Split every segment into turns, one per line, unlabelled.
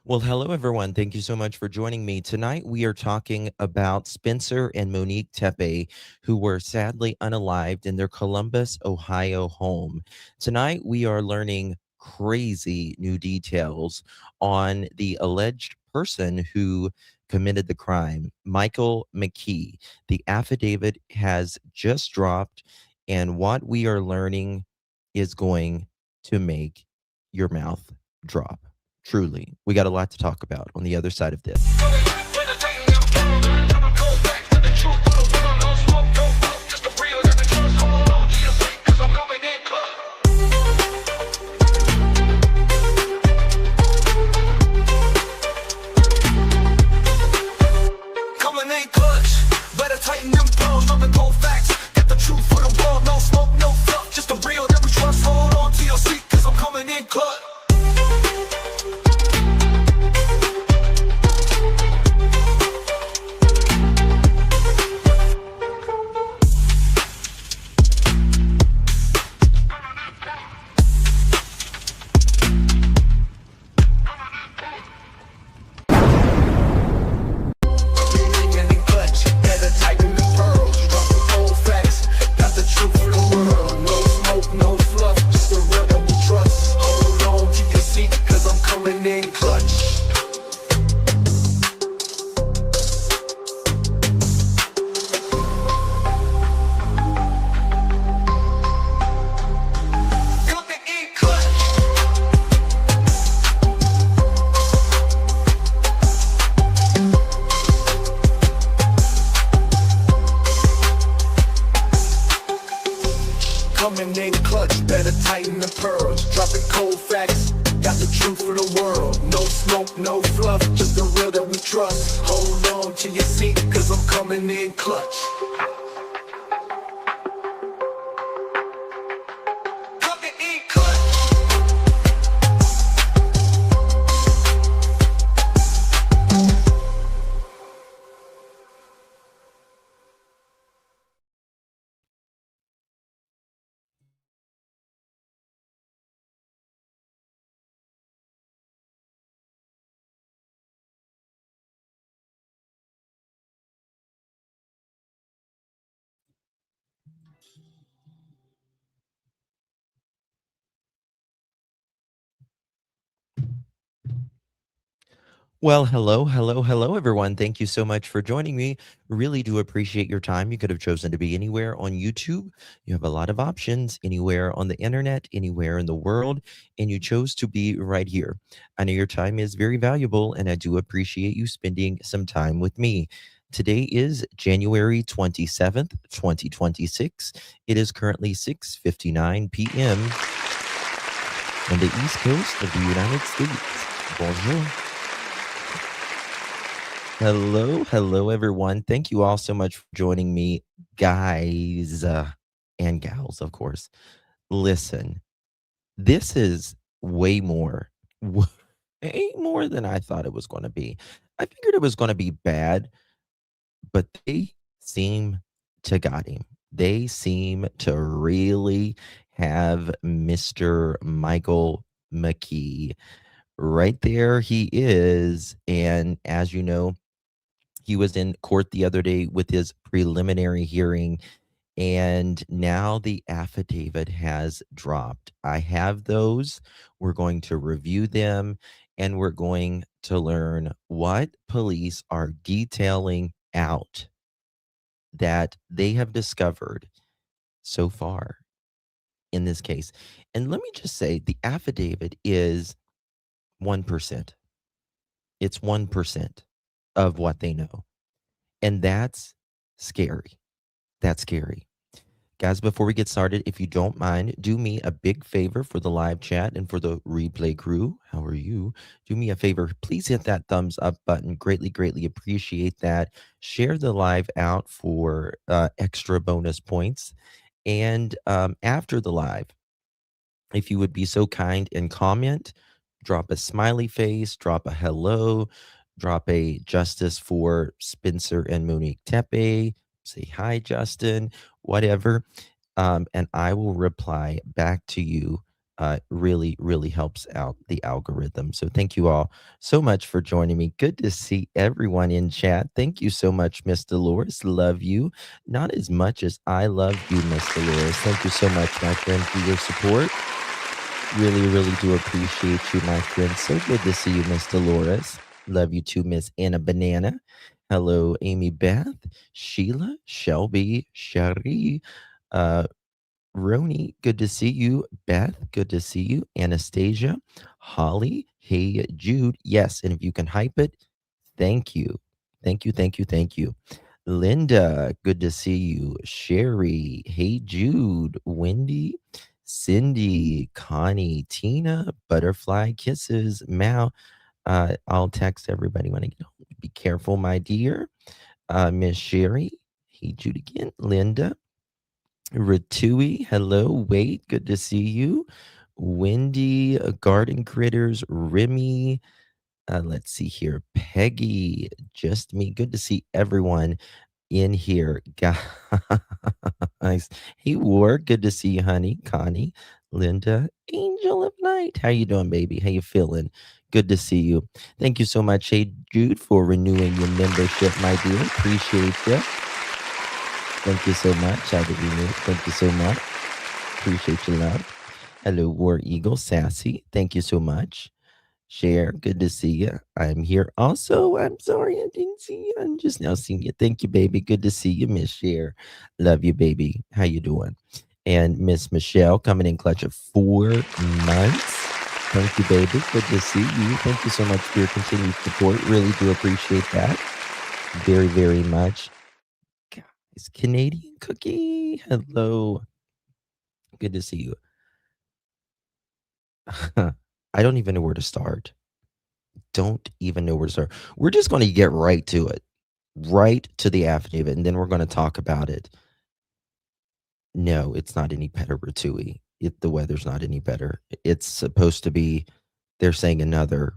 Well, hello, everyone. Thank you so much for joining me. Tonight, we are talking about Spencer and Monique Tepe, who were sadly unalived in their Columbus, Ohio home. Tonight, we are learning crazy new details on the alleged person who committed the crime, Michael McKee. The affidavit has just dropped, and what we are learning is going to make your mouth drop. Truly. We got a lot to talk about on the other side of this.
Coming in clutch, better tighten them pearls, nothing cold facts. Get the truth for the world, no smoke, no fluff. Just the real that we trust, hold on to your seat, cause I'm coming in clutch. Coming in clutch, better tighten the pearls. Dropping cold facts, got the truth for the world. No smoke, no fluff, just the real that we trust. Hold on to your seat, cause I'm coming in clutch. Coming in clutch.
Well, hello, everyone. Thank you so much for joining me. Really do appreciate your time. You could have chosen to be anywhere on YouTube. You have a lot of options anywhere on the internet, anywhere in the world, and you chose to be right here. I know your time is very valuable, and I do appreciate you spending some time with me. Today is January 27th, 2026. It is currently 6:59 p.m. on the East Coast of the United States. Bonjour. Hello, everyone. Thank you all so much for joining me, guys and gals, of course. Listen, this is way more than I thought it was going to be. I figured it was going to be bad, but they seem to got him. They seem to really have Mr. Michael McKee. Right there, he is. And as you know, he was in court the other day with his preliminary hearing, and now the affidavit has dropped. I have those. We're going to review them, and we're going to learn what police are detailing out that they have discovered so far in this case. And let me just say the affidavit is 1%. It's 1% of what they know. And that's scary. That's scary. Guys, before we get started, if you don't mind, do me a big favor for the live chat and for the replay crew. How are you? Do me a favor. Please hit that thumbs up button. Greatly appreciate that. Share the live out for extra bonus points. And after the live, if you would be so kind and comment, drop a smiley face, drop a hello, drop a justice for Spencer and Monique Tepe, say hi, Justin, whatever. And I will reply back to you really, really helps out the algorithm. So thank you all so much for joining me. Good to see everyone in chat. Thank you so much, Miss Dolores. Love you. Not as much as I love you, Miss Dolores. Thank you so much, my friend, for your support. Really, really do appreciate you, my friend. So good to see you, Miss Dolores. Love you too, Miss Anna Banana. Hello, Amy Beth, Sheila, Shelby, Sherry, uh, Roni, good to see you. Beth, good to see you. Anastasia, Holly, hey, Jude. Yes, and if you can hype it, thank you. Thank you, thank you, thank you. Linda, good to see you. Sherry, hey, Jude. Wendy, Cindy, Connie, Tina, Butterfly Kisses, Mal. I'll text everybody when I get home. Be careful, my dear. Miss Sherry, hey, Jude again. Linda, Ratui, hello. Wait, good to see you. Wendy, Garden Critters, Remy. Let's see here. Peggy, just me. Good to see everyone in here. Guys. Hey, War, good to see you, honey. Connie, Linda, Angel of Night. How you doing, baby? How you feeling? Good to see you. Thank you so much, hey, Jude, for renewing your membership, my dear. Appreciate you. Thank you so much. I did renew. Thank you so much. Appreciate your love. Hello, War Eagle Sassy. Thank you so much. Share, good to see you. I'm here also. I'm sorry I didn't see you. I'm just now seeing you. Thank you, baby. Good to see you, Miss Share. Love you, baby. How you doing? And Miss Michelle coming in clutch of 4 months. Thank you, baby. Good to see you. Thank you so much for your continued support. Really do appreciate that. Very, very much. Guys, Canadian Cookie. Hello. Good to see you. I don't even know where to start. Don't even know where to start. We're just going to get right to it, right to the affidavit, and then we're going to talk about it. No, it's not any better, Ratui. The weather's not any better. It's supposed to be, they're saying another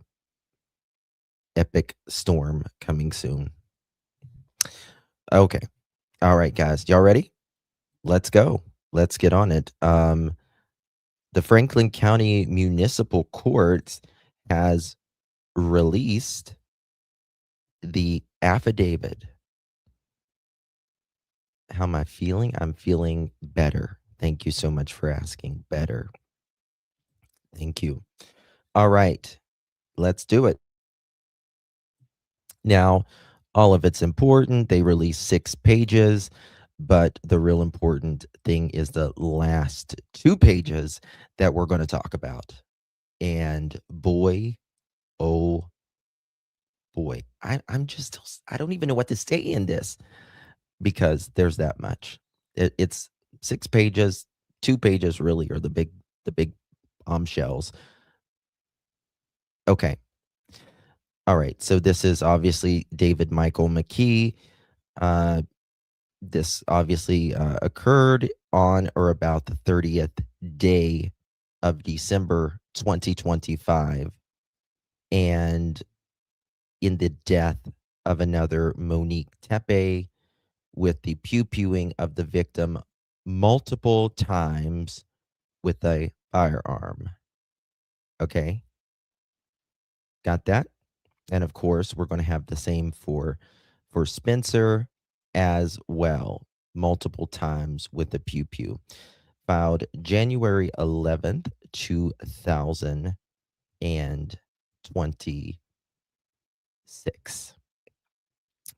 epic storm coming soon. Okay. All right, guys. Y'all ready? Let's go. Let's get on it. The Franklin County Municipal Court has released the affidavit. How am I feeling? I'm feeling better. Thank you so much for asking. Better. Thank you. All right, let's do it. Now, all of it's important. They released 6 pages, but the real important thing is the last 2 pages that we're going to talk about. And boy, oh boy, I'm just, I don't even know what to say in this because there's that much. It's 6 pages, 2 pages really are the big shells. Okay. All right. So this is obviously David Michael McKee. This obviously occurred on or about the 30th day of December 2025. And in the death of another Monique Tepe, with the pew-pewing of the victim multiple times with a firearm. Okay. Got that? And of course, we're going to have the same for Spencer as well, multiple times with the pew pew. Filed January 11th, 2026.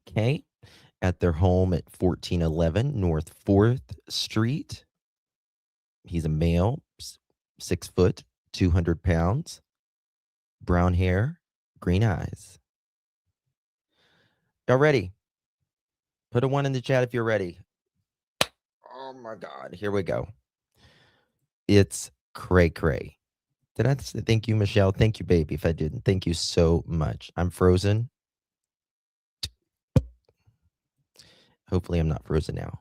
Okay. At their home at 1411 North 4th Street. He's a male, 6 foot, 200 pounds, brown hair, green eyes. Y'all ready? Put a 1 in the chat if you're ready. Oh my God. Here we go. It's cray cray. Did I say thank you, Michelle? Thank you, baby. If I didn't, thank you so much. I'm frozen. Hopefully, I'm not frozen now.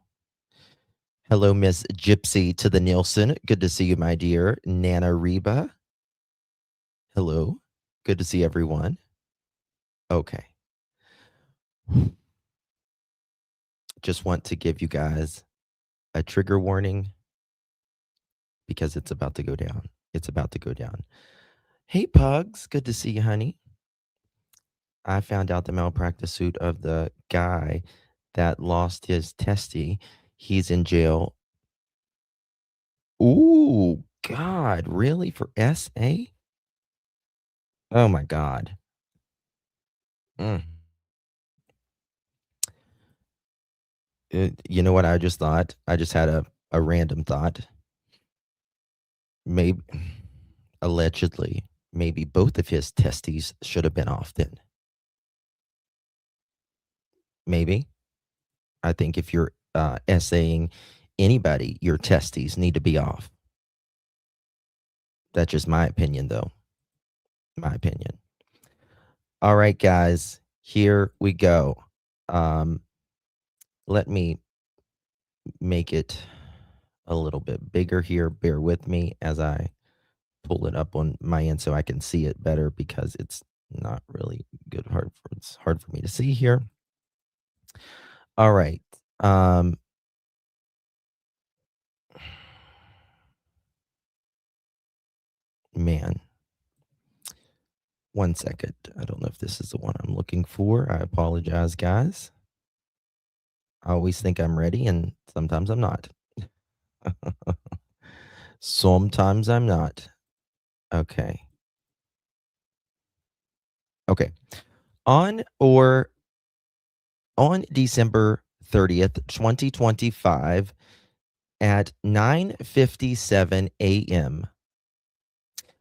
Hello, Miss Gypsy to the Nielsen. Good to see you, my dear. Nana Reba. Hello. Good to see everyone. Okay. Just want to give you guys a trigger warning because it's about to go down. It's about to go down. Hey, Pugs. Good to see you, honey. I found out the malpractice suit of the guy that lost his testy. He's in jail. Ooh, God, really? For SA? Oh my God. Mm. You know what I just thought? I just had a random thought. Maybe, allegedly, maybe both of his testes should have been off then. Maybe. I think if you're essaying anybody, your testes need to be off. That's just my opinion, though. My opinion. All right, guys, here we go. Let me make it a little bit bigger here. Bear with me as I pull it up on my end so I can see it better because it's not really good. It's hard for me to see here. All right. Man, 1 second. I don't know if this is the one I'm looking for. I apologize, guys. I always think I'm ready, and sometimes I'm not. Sometimes I'm not. Okay. Okay. On December 30th, 2025 at 9:57 a.m.,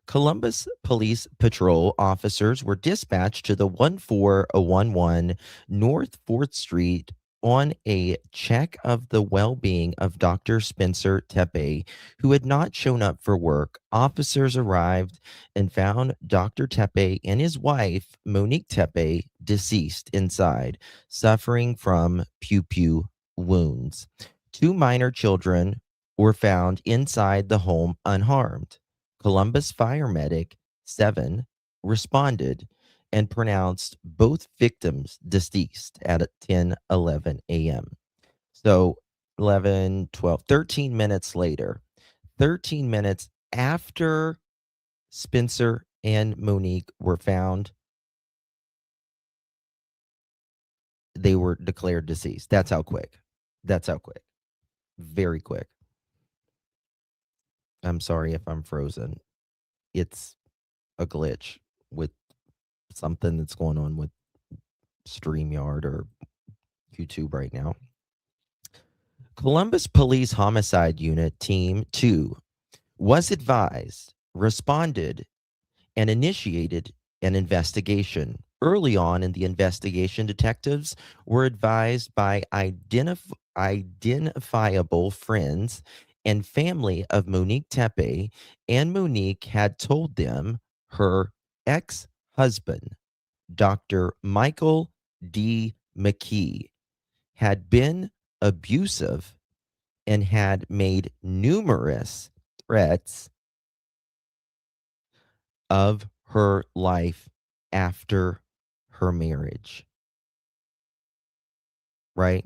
Columbus Police Patrol officers were dispatched to the 1411 North 4th Street on a check of the well-being of Dr. Spencer Tepe, who had not shown up for work. Officers arrived and found Dr. Tepe and his wife, Monique Tepe, deceased inside, suffering from pew-pew wounds. Two minor children were found inside the home unharmed. Columbus fire medic 7 responded and pronounced both victims deceased at 10:11 a.m. So 11, 12, 13 minutes later, 13 minutes after Spencer and Monique were found, they were declared deceased. That's how quick. That's how quick. Very quick. I'm sorry if I'm frozen. It's a glitch with something that's going on with StreamYard or YouTube right now. Columbus Police Homicide Unit Team 2 was advised, responded, and initiated an investigation. Early on in the investigation, detectives were advised by identifiable friends and family of Monique Tepe, and Monique had told them her ex-husband, Dr. Michael D. McKee, had been abusive and had made numerous threats of her life after her marriage. Right?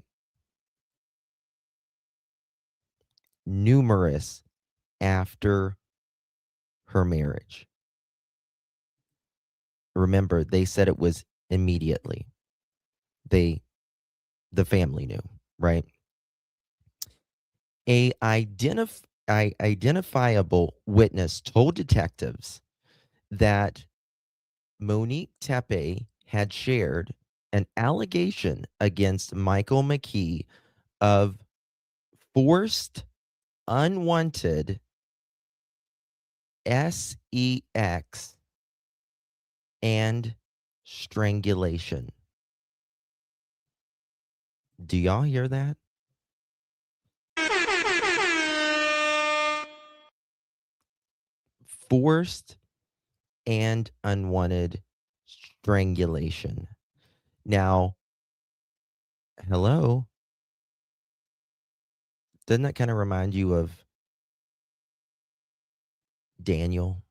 Numerous after her marriage. Remember, they said it was immediately. The family knew, right? A identifiable witness told detectives that Monique Tepe had shared an allegation against Michael McKee of forced, unwanted sex and strangulation. Do y'all hear that? Forced and unwanted strangulation. Now, hello? Doesn't that kind of remind you of Daniel?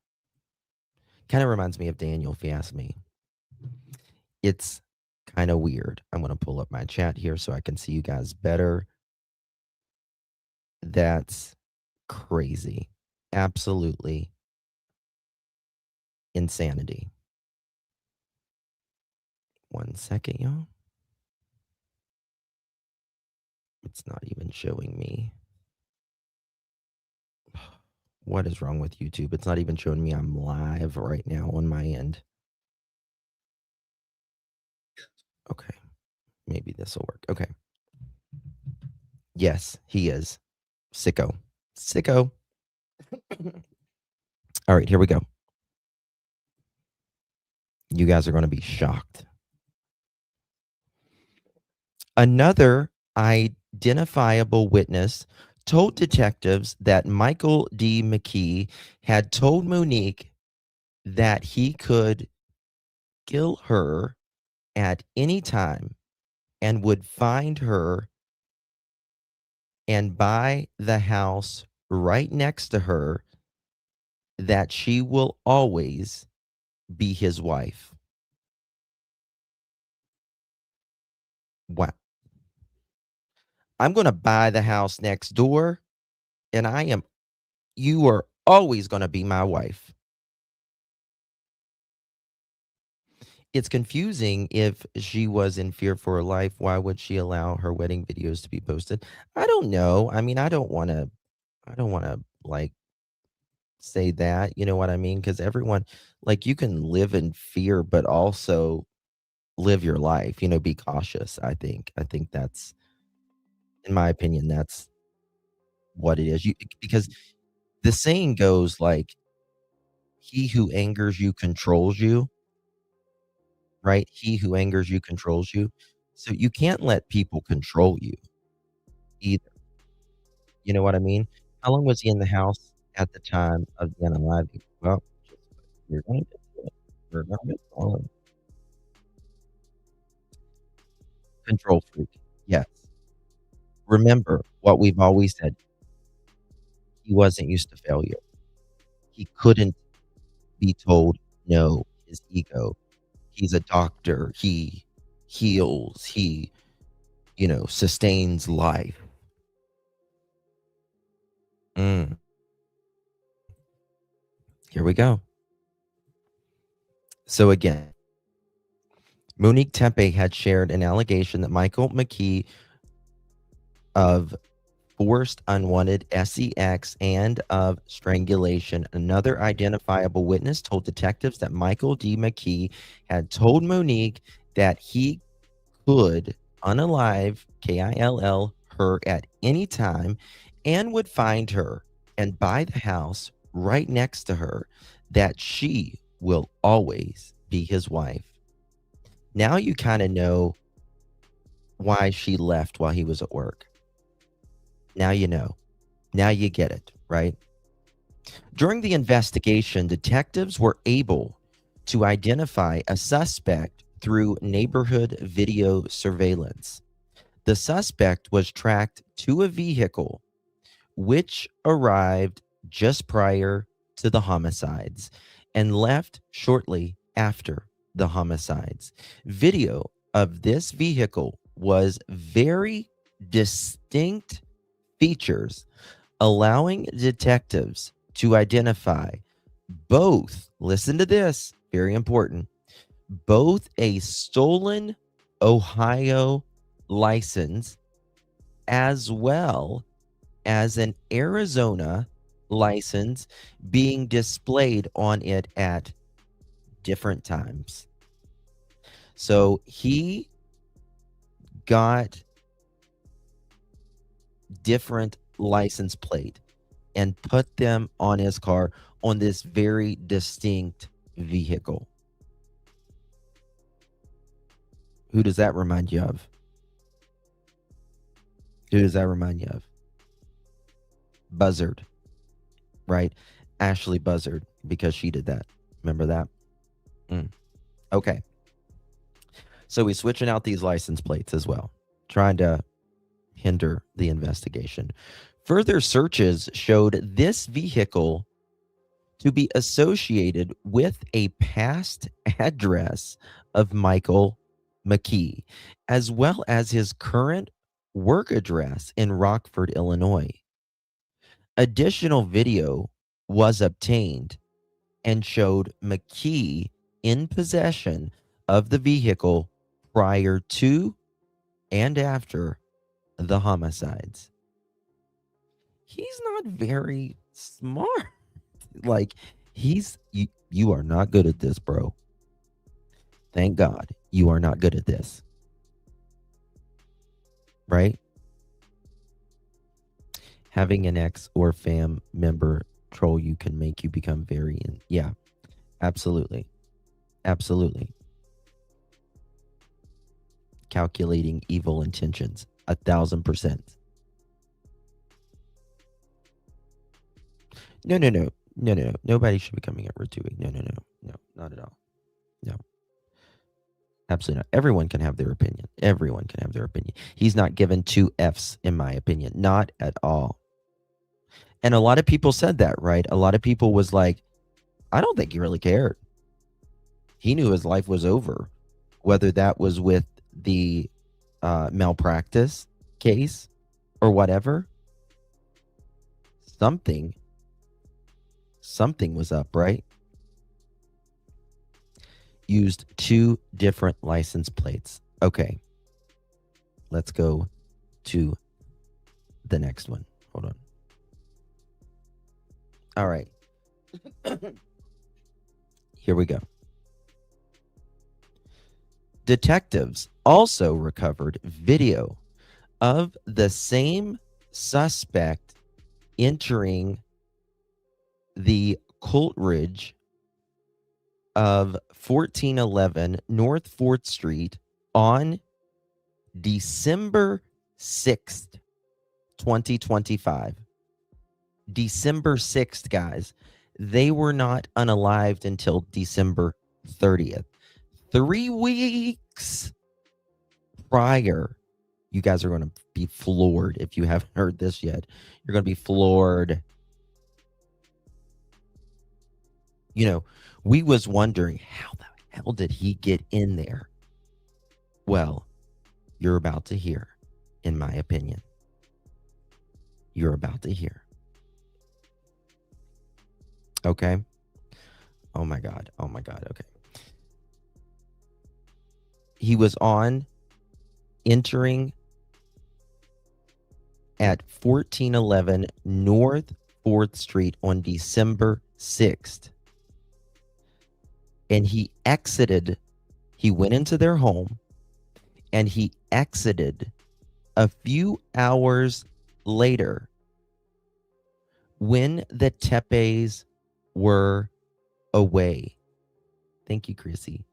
Kind of reminds me of Daniel, if you ask me. It's kind of weird. I'm going to pull up my chat here so I can see you guys better. That's crazy. Absolutely insanity. 1 second, y'all. It's not even showing me. What is wrong with YouTube? It's not even showing me I'm live right now on my end. Okay. Maybe this will work. Okay. Yes, he is. Sicko. Sicko. All right, here we go. You guys are going to be shocked. Another identifiable witness told detectives that Michael D. McKee had told Monique that he could kill her at any time and would find her and buy the house right next to her, that she will always be his wife. Wow. I'm going to buy the house next door, and you are always going to be my wife. It's confusing. If she was in fear for her life, why would she allow her wedding videos to be posted? I don't know. I mean, I don't want to like say that, you know what I mean? Cuz everyone, like, you can live in fear but also live your life, be cautious, I think. I think that's, in my opinion, that's what it is. Because the saying goes like, he who angers you controls you, right? He who angers you controls you. So you can't let people control you either. You know what I mean? How long was he in the house at the time of the unaliving? Well, just we're gonna get to it. We're gonna get to it. Control freak. Yes. Remember what we've always said. He wasn't used to failure. He couldn't be told no. His ego. He's a doctor. He heals. He, sustains life. Mm, here we go. So again, Monique Tepe had shared an allegation that Michael McKee of forced unwanted sex and of strangulation. Another identifiable witness told detectives that Michael D. McKee had told Monique that he could unalive, KILL, her at any time and would find her and buy the house right next to her, that she will always be his wife. Now you kind of know why she left while he was at work. Now you know. Now you get it, right? During the investigation, detectives were able to identify a suspect through neighborhood video surveillance. The suspect was tracked to a vehicle which arrived just prior to the homicides and left shortly after the homicides. Video of this vehicle was very distinct features, allowing detectives to identify both, listen to this, very important, both a stolen Ohio license as well as an Arizona license being displayed on it at different times. So he got different license plate and put them on his car on this very distinct vehicle. Who does that remind you of? Who does that remind you of? Buzzard, right? Ashley Buzzard, because she did that. Remember that? Okay. So he's switching out these license plates as well, trying to hinder the investigation. Further searches showed this vehicle to be associated with a past address of Michael McKee, as well as his current work address in Rockford, Illinois. Additional video was obtained and showed McKee in possession of the vehicle prior to and after the homicides. He's not very smart. Like, you are not good at this, bro. Thank God you are not good at this. Right? Having an ex or fam member troll you can make you become very yeah, absolutely. Absolutely. Calculating evil intentions 1,000%. No. Nobody should be coming at Ratui. No, not at all. No. Absolutely not. Everyone can have their opinion. Everyone can have their opinion. He's not given 2 F's, in my opinion. Not at all. And a lot of people said that, right? A lot of people was like, I don't think he really cared. He knew his life was over, whether that was with the malpractice case or whatever. Something was up, right? Used 2 different license plates. Okay. Let's go to the next one. Hold on. All right. Here we go. Detectives also recovered video of the same suspect entering the Coleridge of 1411 North 4th Street on December 6th, 2025. December 6th, guys. They were not unalived until December 30th. 3 weeks prior. You guys are going to be floored if you haven't heard this yet. You're going to be floored. You know, we was wondering, how the hell did he get in there? Well, you're about to hear, in my opinion. You're about to hear. Okay? Oh my God. Okay. He was entering at 1411 North 4th Street on December 6th. And he went into their home and he exited a few hours later when the Tepes were away. Thank you, Chrissy.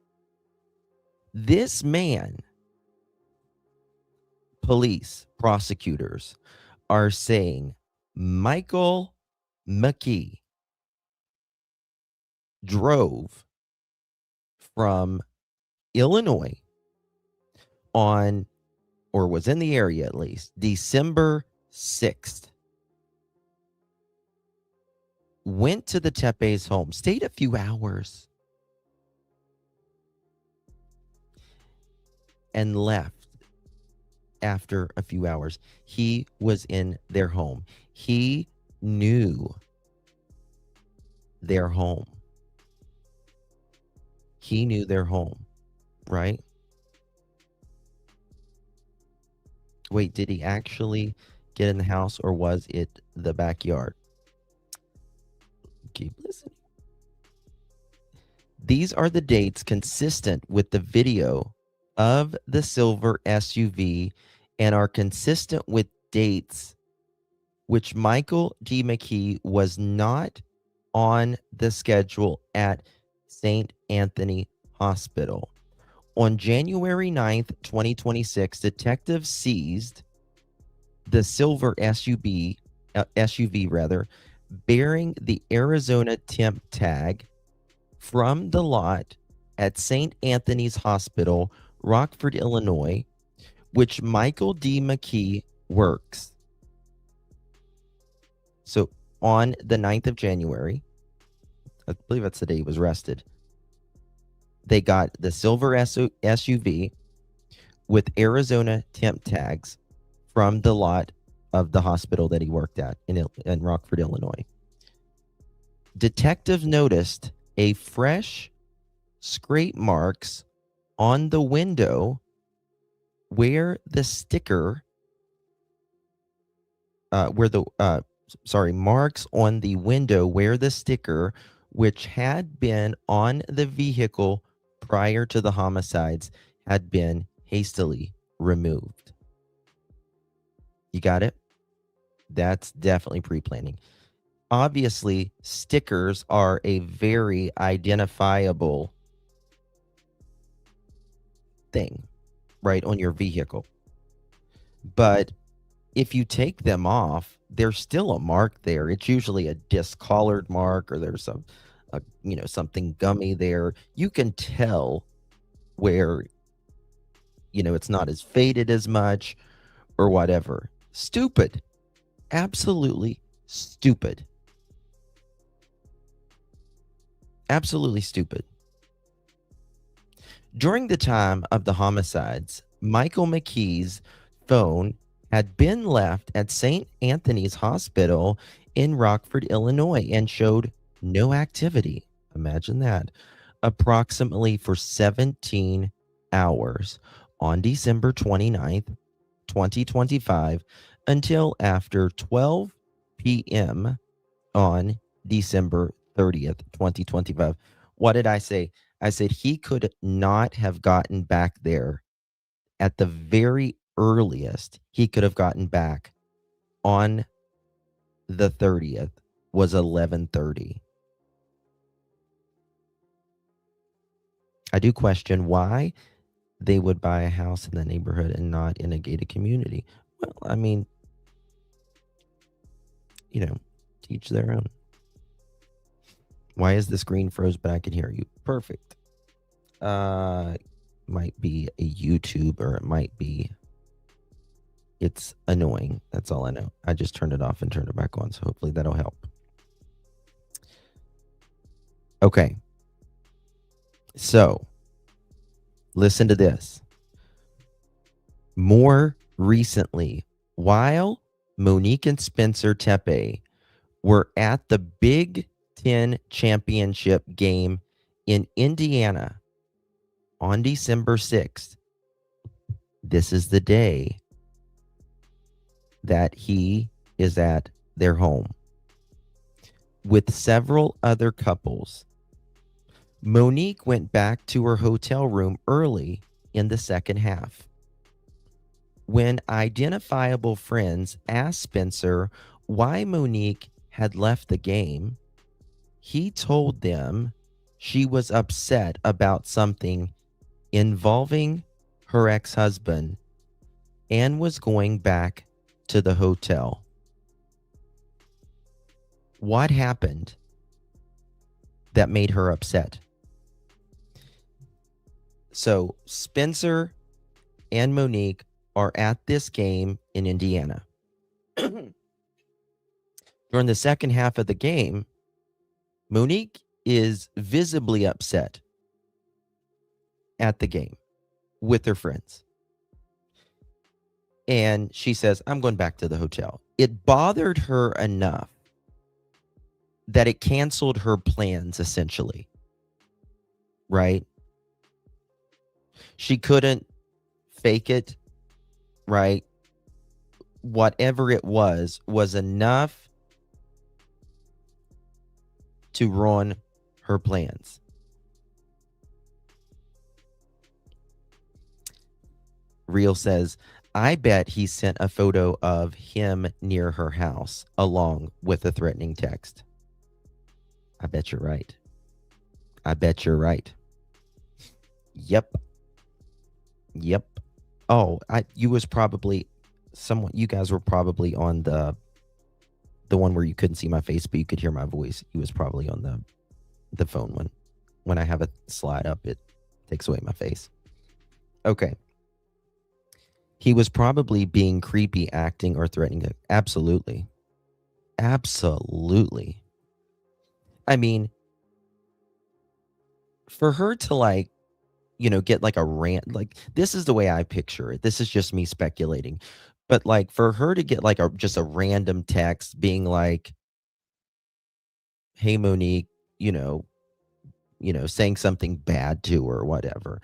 This man, police, prosecutors are saying Michael McKee drove from Illinois on, or was in the area at least, December 6th. Went to the Tepe's home, stayed a few hours, and left after a few hours. He was in their home. He knew their home. He knew their home, right? Wait, did he actually get in the house or was it the backyard? Keep listening. These are the dates consistent with the video of the silver SUV and are consistent with dates which Michael D. McKee was not on the schedule at St. Anthony Hospital. On January 9th, 2026, detectives seized the silver SUV, bearing the Arizona temp tag from the lot at St. Anthony's Hospital, Rockford, Illinois, which Michael D. McKee works. So on the 9th of January, I believe that's the day he was arrested, they got the silver SUV with Arizona temp tags from the lot of the hospital that he worked at in Rockford, Illinois. Detectives noticed a fresh scrape marks on the window where the sticker, marks on the window where the sticker, which had been on the vehicle prior to the homicides, had been hastily removed. You got it? That's definitely pre-planning. Obviously, stickers are a very identifiable thing, right, on your vehicle. But if you take them off, there's still a mark there. It's usually a discolored mark, or there's something gummy there. You can tell where, it's not as faded as much or whatever. Stupid. Absolutely stupid. Absolutely stupid. During the time of the homicides, Michael McKee's phone had been left at St. Anthony's Hospital in Rockford, Illinois, and showed no activity. Imagine that. Approximately for 17 hours on December 29th, 2025, until after 12 p.m. on December 30th, 2025. What did I say? I said he could not have gotten back there. At the very earliest he could have gotten back on the 30th was 11:30. I do question why they would buy a house in the neighborhood and not in a gated community. Well, I mean, teach their own. Why is the screen froze, but I can hear you? Perfect. Might be a YouTube, or it might be it's annoying. That's all I know. I just turned it off and turned it back on, so hopefully that'll help. Okay. So, listen to this. More recently, while Monique and Spencer Tepe were at the Big Ten championship game in Indiana on December 6th, this is the day that he is at their home with several other couples. Monique went back to her hotel room early in the second half. When identifiable friends asked Spencer why Monique had left the game, he told them she was upset about something involving her ex-husband and was going back to the hotel. What happened that made her upset? So Spencer and Monique are at this game in Indiana. During the second half of the game, Monique is visibly upset at the game with her friends. And she says, I'm going back to the hotel. It bothered her enough that it canceled her plans, essentially. Right? She couldn't fake it, right? Whatever it was enough to ruin her plans. Real says, I bet he sent a photo of him near her house along with a threatening text. I bet you're right. I bet you're right. Yep. Oh, you guys were probably on the one where you couldn't see my face, but you could hear my voice. He was probably on the phone one. When I have a slide up, it takes away my face. Okay. He was probably being creepy, acting, or threatening it. Absolutely. Absolutely. I mean, for her to get like a rant, like this is the way I picture it. This is just me speculating. But like for her to get like just a random text being like, hey, Monique, saying something bad to her or whatever.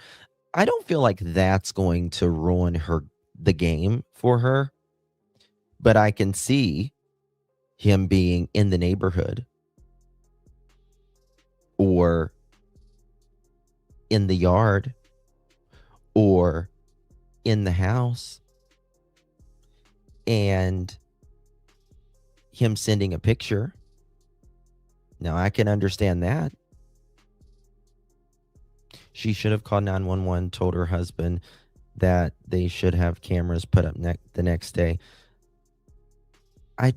I don't feel like that's going to ruin the game for her, but I can see him being in the neighborhood or in the yard or in the house and him sending a picture. Now, I can understand that. She should have called 911, told her husband that they should have cameras put up the next day. I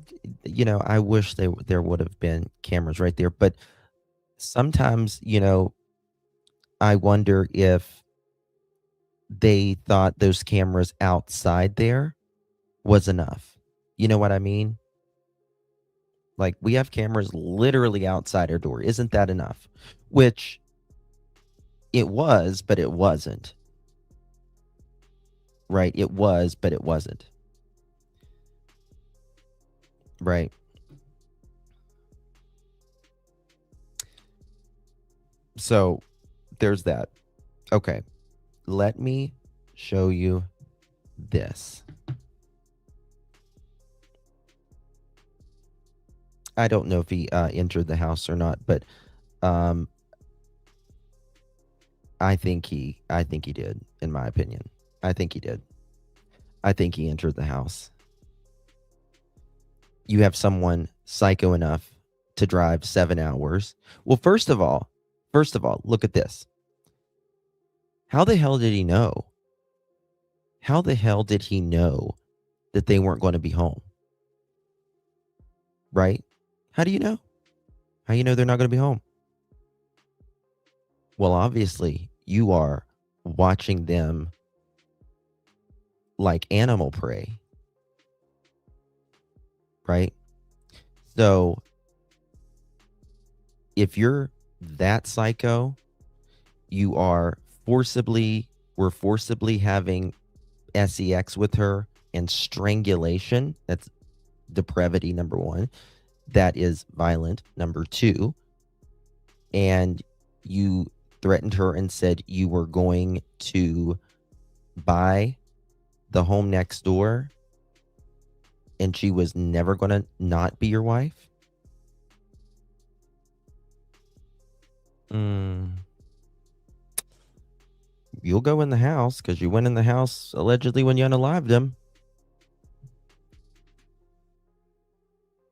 wish there would have been cameras right there, but sometimes, I wonder if they thought those cameras outside there was enough. You know what I mean? Like, we have cameras literally outside our door. Isn't that enough? Which it was, but it wasn't. Right? It was, but it wasn't. Right? So, there's that. Okay. Let me show you this. I don't know if he entered the house or not, but I think he did, in my opinion. I think he did. I think he entered the house. You have someone psycho enough to drive 7 hours. Well, first of all, look at this. How the hell did he know? How the hell did he know that they weren't going to be home? Right? How do you know? How do you know they're not going to be home? Well, obviously, you are watching them like animal prey. Right? So, if you're that psycho, we're forcibly having sex with her and strangulation. That's depravity, number 1. That is violent, number 2. And you threatened her and said you were going to buy the home next door and she was never going to not be your wife? You'll go in the house because you went in the house allegedly when you unalived him.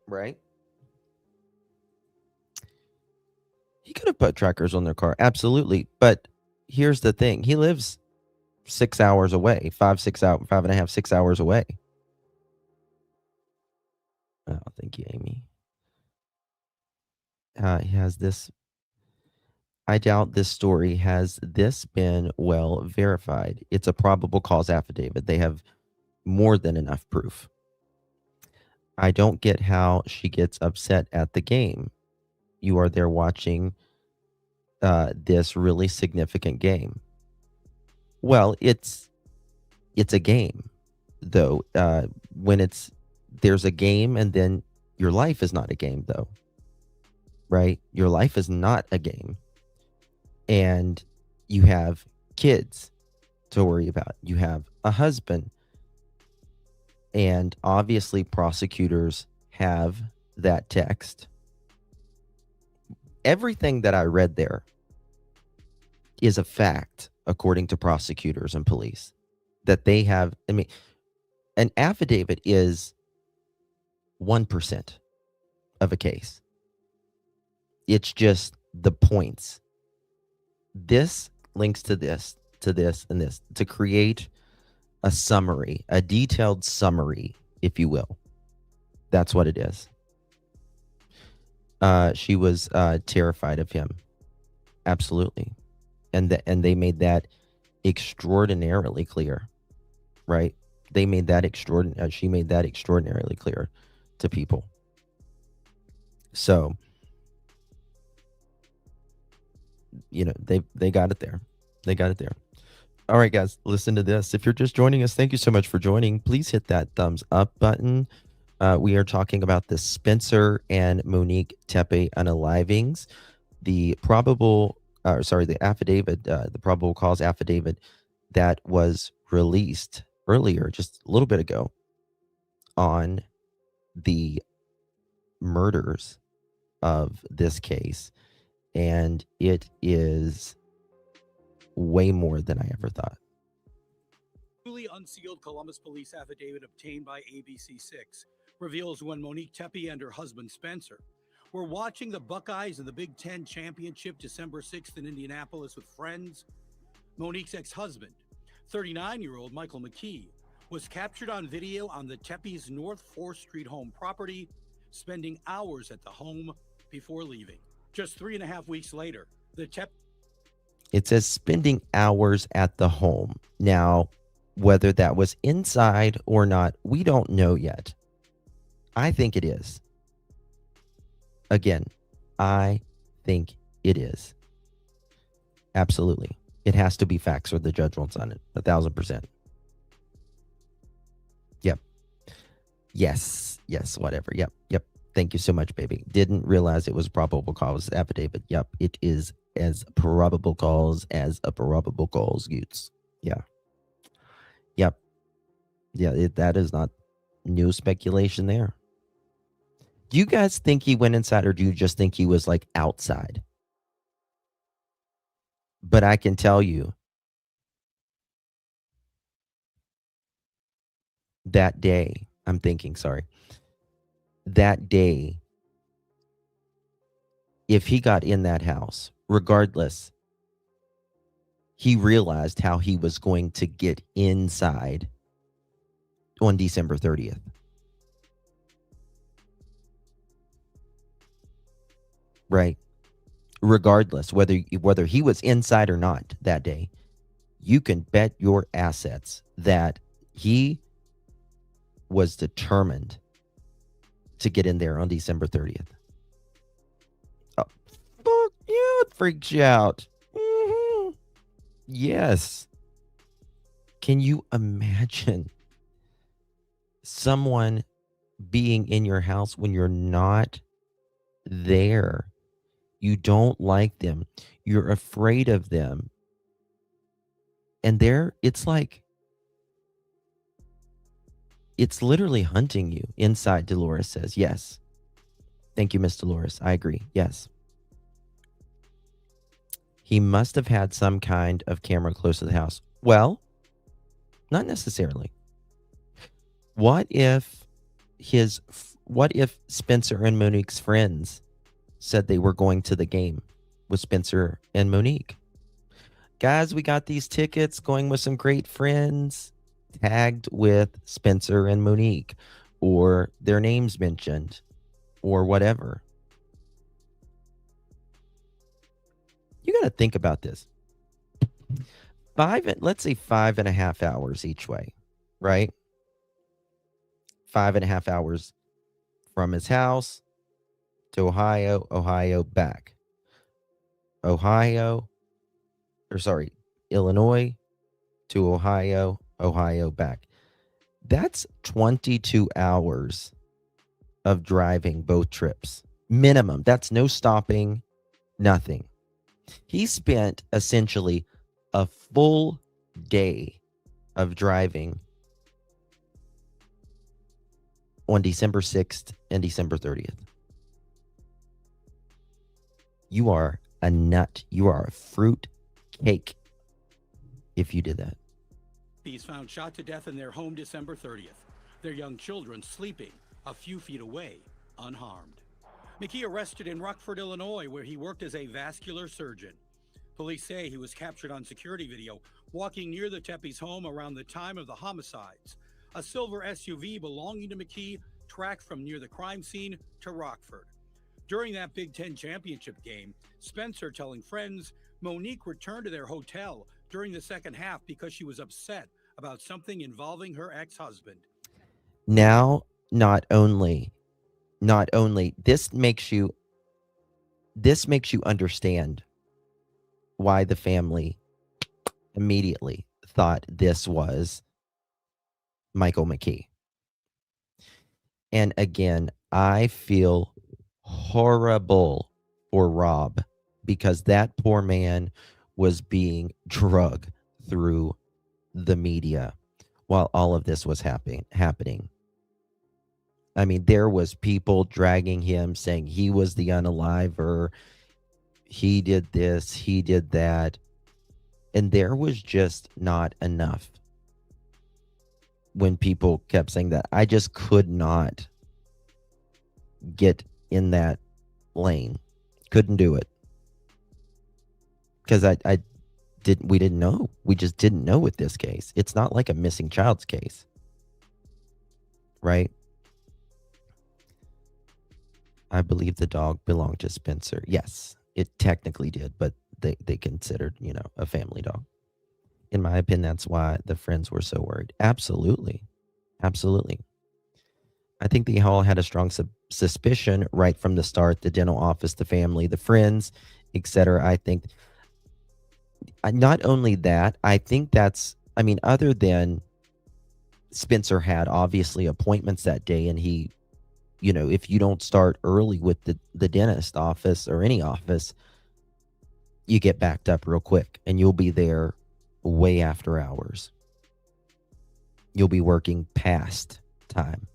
Right? He could have put trackers on their car. Absolutely. But here's the thing. He lives 6 hours away, 5.5, 6 hours away. Oh, thank you, Amy. He has this. I doubt this story has this been well verified. It's a probable cause affidavit. They have more than enough proof. I don't get how she gets upset at the game. You are there watching this really significant game. Well, it's a game, though. When there's a game, and then your life is not a game, though. Right? Your life is not a game. And you have kids to worry about. You have a husband. And obviously, prosecutors have that text. Everything that I read there is a fact, according to prosecutors and police, that they have. I mean, an affidavit is 1% of a case. It's just the points. This links to this, and this, to create a summary, a detailed summary, if you will. That's what it is. She was terrified of him. Absolutely. And they made that extraordinarily clear, right? She made that extraordinarily clear to people. So, they got it there. They got it there. All right, guys, listen to this. If you're just joining us, thank you so much for joining. Please hit that thumbs up button. We are talking about the Spencer and Monique Tepe unalivings. The probable the affidavit, the probable cause affidavit that was released earlier, just a little bit ago, on the murders of this case. And it is way more than I ever thought.
Newly unsealed Columbus police affidavit obtained by ABC6 reveals when Monique Tepe and her husband Spencer were watching the Buckeyes in the Big Ten Championship December 6th in Indianapolis with friends. Monique's ex-husband, 39-year-old Michael McKee, was captured on video on the Tepe's North 4th Street home property, spending hours at the home before leaving. Just 3.5 weeks later, the Tepe...
It says spending hours at the home. Now, whether that was inside or not, we don't know yet. I think it is. Again, I think it is. Absolutely. It has to be facts or the judge won't sign it. 1,000%. Yep. Yes. Whatever. Yep. Thank you so much, baby. Didn't realize it was probable cause affidavit. Yep. It is as probable cause as a probable cause gets. Yeah. Yep. Yeah, that is not new speculation there. Do you guys think he went inside, or do you just think he was like outside? But I can tell you that day, that day, if he got in that house, regardless, he realized how he was going to get inside on December 30th. Right? Regardless, whether he was inside or not that day, you can bet your assets that he was determined to get in there on December 30th. Oh, fuck you, it freaks you out. Mm-hmm. Yes. Can you imagine someone being in your house when you're not there? You don't like them. You're afraid of them. And it's like, it's literally hunting you inside, Dolores says. Yes. Thank you, Miss Dolores. I agree. Yes. He must have had some kind of camera close to the house. Well, not necessarily. What if Spencer and Monique's friends said they were going to the game with Spencer and Monique? Guys, we got these tickets, going with some great friends, tagged with Spencer and Monique, or their names mentioned, or whatever. You got to think about this. Let's say 5.5 hours each way, right? 5.5 hours from his house to Ohio, back. Illinois to Ohio, back. That's 22 hours of driving both trips. Minimum. That's no stopping, nothing. He spent essentially a full day of driving on December 6th and December 30th. You are a nut. You are a fruit cake if you did that.
He's found shot to death in their home December 30th. Their young children sleeping a few feet away, unharmed. McKee arrested in Rockford, Illinois, where he worked as a vascular surgeon. Police say he was captured on security video walking near the Tepe's home around the time of the homicides. A silver SUV belonging to McKee tracked from near the crime scene to Rockford. During that Big Ten championship game, Spencer telling friends Monique returned to their hotel during the second half because she was upset about something involving her ex-husband.
Now, not only this makes you understand why the family immediately thought this was Michael McKee. And again, I feel horrible for Rob because that poor man was being drugged through the media while all of this was happening. I mean, there was people dragging him saying he was the unaliver, he did this, he did that, and there was just not enough. When people kept saying that, I just could not get in that lane. Couldn't do it. Because we didn't know. We just didn't know with this case. It's not like a missing child's case. Right? I believe the dog belonged to Spencer. Yes, it technically did, but they considered, a family dog. In my opinion, that's why the friends were so worried. Absolutely. Absolutely. I think they all had a strong suspicion right from the start. The dental office, the family, the friends, etc. I think not only that, I think other than Spencer had obviously appointments that day, and he, if you don't start early with the dentist office or any office, you get backed up real quick and you'll be there way after hours. You'll be working past time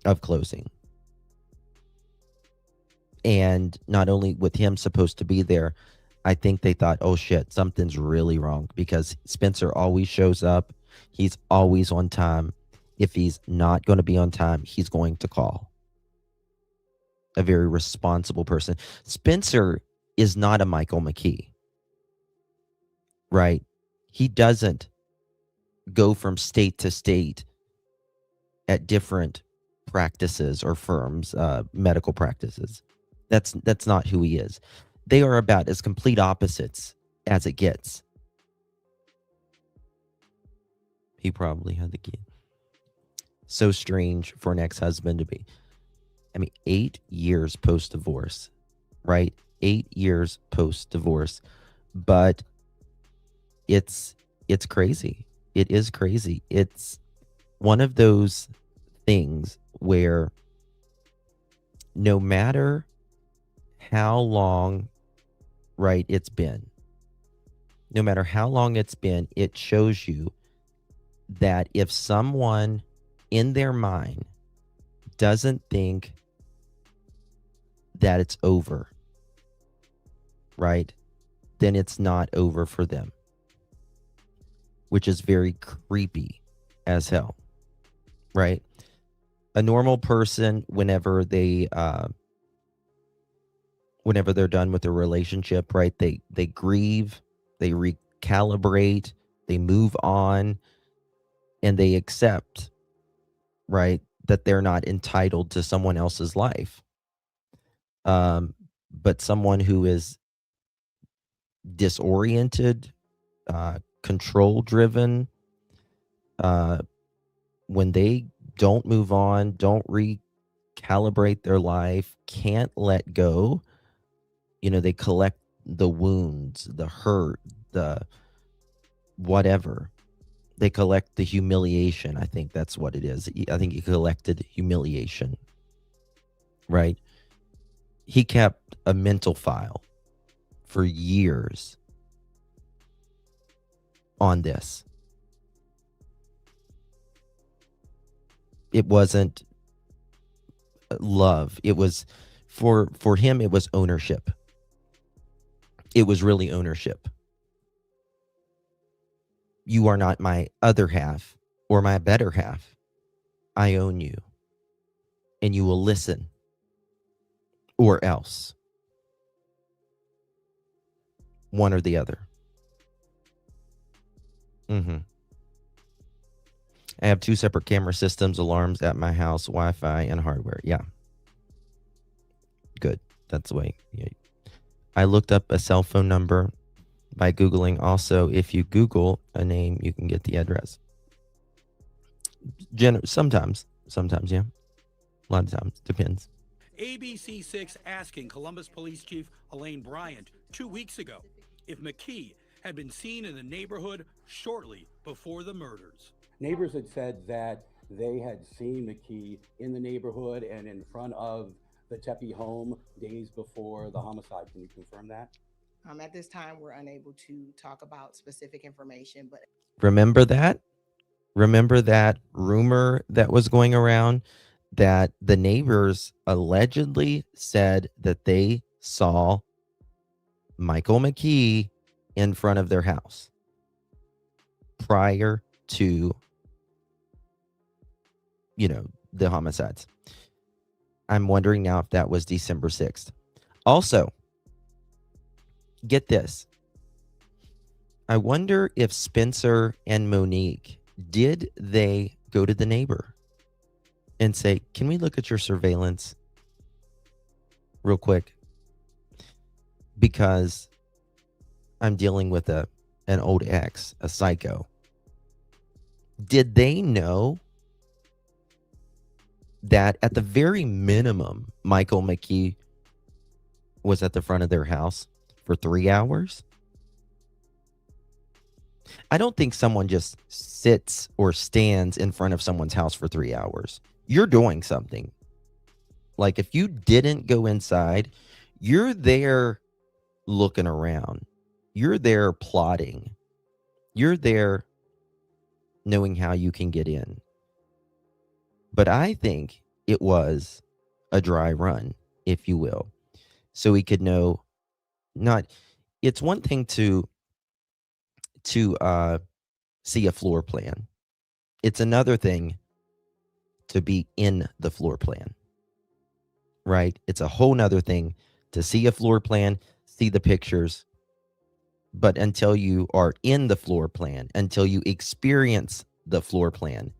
of closing. And not only with him supposed to be there, I think they thought, oh shit, something's really wrong, because Spencer always shows up. He's always on time. If he's not going to be on time, he's going to call. A very responsible person. Spencer is not a Michael McKee, right? He doesn't go from state to state at different practices or firms, medical practices. That's not who he is. They are about as complete opposites as it gets. He probably had the key. So strange for an ex-husband to be. 8 years post-divorce, right? 8 years post-divorce. But it's crazy. It is crazy. It's one of those things where no matter how long, right, it's been, no matter how long it's been, it shows you that if someone in their mind doesn't think that it's over, right, then it's not over for them, which is very creepy as hell, right? A normal person, whenever they're done with a relationship, right, they grieve, they recalibrate, they move on, and they accept, right, that they're not entitled to someone else's life. But someone who is disoriented, control driven, when they don't move on, don't recalibrate their life, can't let go, they collect the wounds, the hurt, the whatever. They collect the humiliation. I think that's what it is. I think he collected humiliation, right? He kept a mental file for years on this. It wasn't love. It was for him, it was ownership. It was really ownership. You are not my other half or my better half. I own you. And you will listen, or else. One or the other. I have 2 separate camera systems, alarms at my house, Wi-Fi, and hardware. Yeah. Good. That's the way. Yeah. I looked up a cell phone number by Googling. Also, if you Google a name, you can get the address. Sometimes, yeah. A lot of times. Depends.
ABC6 asking Columbus Police Chief Elaine Bryant 2 weeks ago if McKee had been seen in the neighborhood shortly before the murders.
Neighbors had said that they had seen McKee in the neighborhood and in front of the Tepe home days before the homicide. Can you confirm that?
At this time, we're unable to talk about specific information, but
Remember that? Remember that rumor that was going around that the neighbors allegedly said that they saw Michael McKee in front of their house prior to, the homicides. I'm wondering now if that was December 6th. Also, get this. I wonder if Spencer and Monique, did they go to the neighbor and say, can we look at your surveillance real quick? Because I'm dealing with an old ex, a psycho. Did they know that at the very minimum, Michael McKee was at the front of their house for 3 hours? I don't think someone just sits or stands in front of someone's house for 3 hours. You're doing something. Like if you didn't go inside, you're there looking around. You're there plotting. You're there knowing how you can get in. But I think it was a dry run, if you will. So he could know it's one thing to see a floor plan. It's another thing to be in the floor plan, right? It's a whole nother thing to see a floor plan, see the pictures, but until you are in the floor plan, until you experience the floor plan,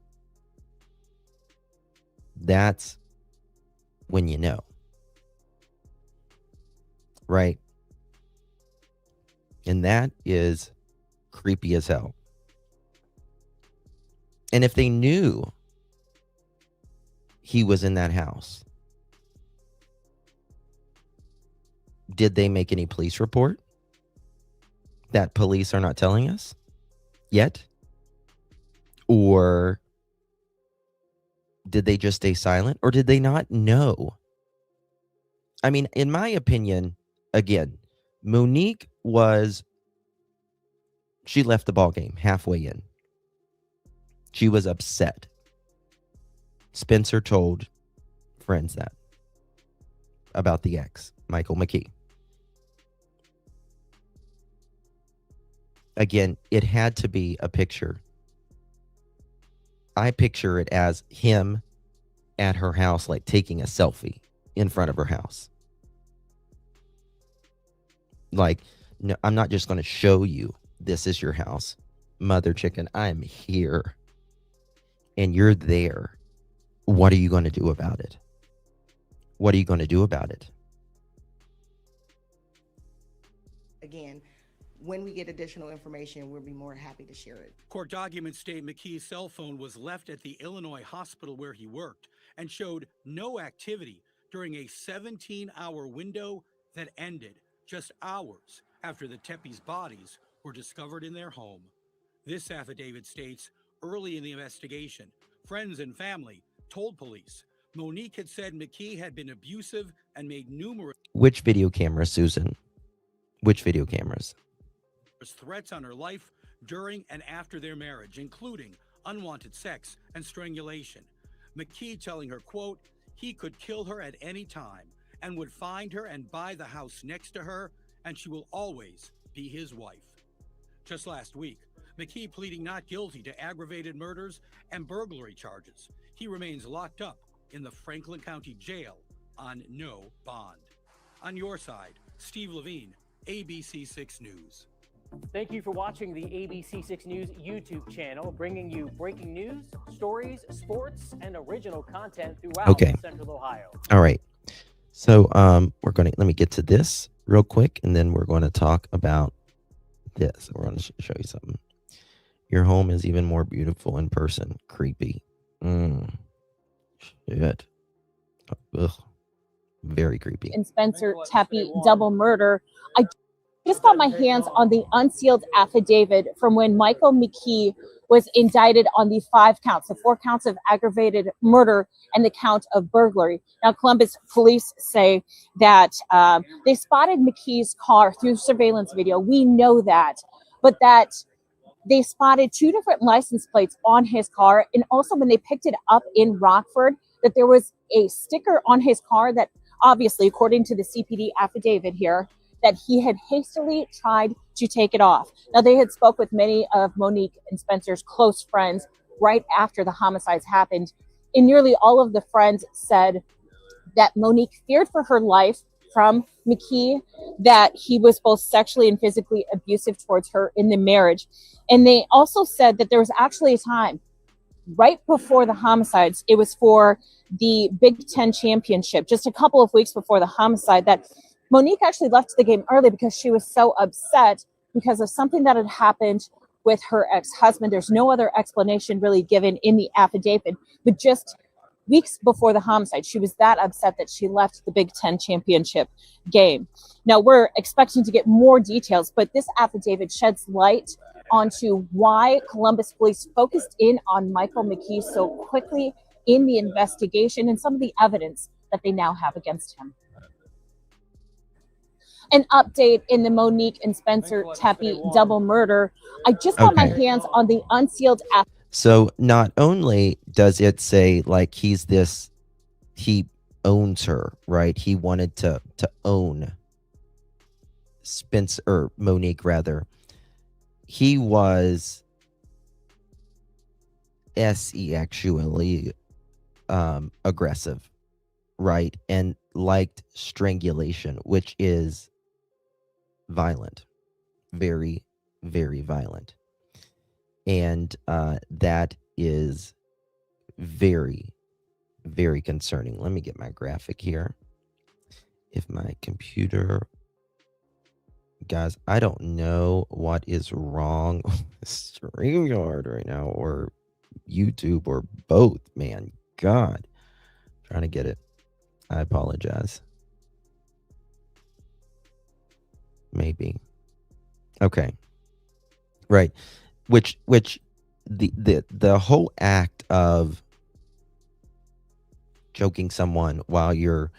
that's when you know, right? And that is creepy as hell. And if they knew he was in that house, did they make any police report? That police are not telling us yet? Or did they just stay silent? Or did they not know? I mean, in my opinion, again, Monique she left the ball game halfway in. She was upset. Spencer told friends that about the ex, Michael McKee. Again, it had to be a picture. I picture it as him at her house, like taking a selfie in front of her house. Like, no, I'm not just going to show you this is your house. Mother chicken, I'm here. And you're there. What are you going to do about it? What are you going to do about it?
again, when we get additional information, we'll be more happy to share it.
Court documents state McKee's cell phone was left at the Illinois hospital where he worked and showed no activity during a 17-hour window that ended just hours after the Tepe's bodies were discovered in their home. This affidavit states early in the investigation, friends and family told police Monique had said McKee had been abusive and made numerous
Which video cameras, Susan? Which video cameras?
threats on her life during and after their marriage, including unwanted sex and strangulation. McKee telling her, quote, he could kill her at any time and would find her and buy the house next to her, and she will always be his wife. Just last week, McKee pleading not guilty to aggravated murders and burglary charges. He remains locked up in the Franklin County Jail on no bond. On your side, Steve Levine, ABC 6 News.
Thank you for watching the ABC 6 News YouTube channel, bringing you breaking news, stories, sports, and original content throughout Central Ohio.
All right. So we're going to, let me get to this real quick, and then we're going to talk about this. We're going to show you something. Your home is even more beautiful in person. Creepy. Shit. Ugh. Very creepy.
And Spencer Tepe double murder. just got my hands on the unsealed affidavit from when Michael McKee was indicted on the 5 counts, the 4 counts of aggravated murder and the count of burglary. Now, Columbus police say that they spotted McKee's car through surveillance video. We know that, but that they spotted 2 different license plates on his car. And also when they picked it up in Rockford, that there was a sticker on his car that obviously, according to the CPD affidavit here, that he had hastily tried to take it off. Now, they had spoke with many of Monique and Spencer's close friends right after the homicides happened. And nearly all of the friends said that Monique feared for her life from McKee, that he was both sexually and physically abusive towards her in the marriage. And they also said that there was actually a time right before the homicides, it was for the Big Ten championship, just a couple of weeks before the homicide, that Monique actually left the game early because she was so upset because of something that had happened with her ex-husband. There's no other explanation really given in the affidavit, but just weeks before the homicide, she was that upset that she left the Big Ten championship game. Now, we're expecting to get more details, but this affidavit sheds light onto why Columbus police focused in on Michael McKee so quickly in the investigation and some of the evidence that they now have against him. An update in the Monique and Spencer Tepe double murder. I just got my hands on the unsealed affidavit.
So not only does it say like he owns her, right? He wanted to own Spencer, or Monique rather. He was sexually aggressive, right? And liked strangulation, which is violent, very, very violent. And that is very, very concerning. Let me get my graphic here. If my computer... Guys, I don't know what is wrong with StreamYard right now, or YouTube, or both, man. God. Trying to get it. I apologize. Maybe. Okay. Right. Which the whole act of choking someone while you're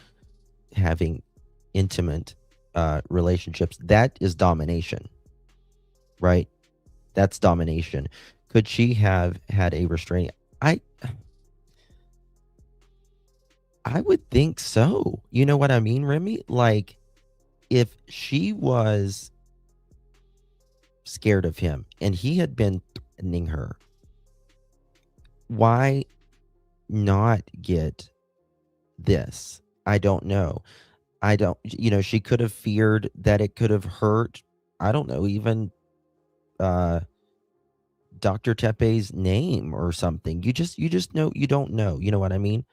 having intimate relationships, that is domination, right? That's domination. Could she have had a restraining? I would think so. You know what I mean, Remy? Like, if she was scared of him and he had been threatening her, why not get this? I don't know. She could have feared that it could have hurt, I don't know, even Dr. Tepe's name or something. You just know, you don't know. You know what I mean?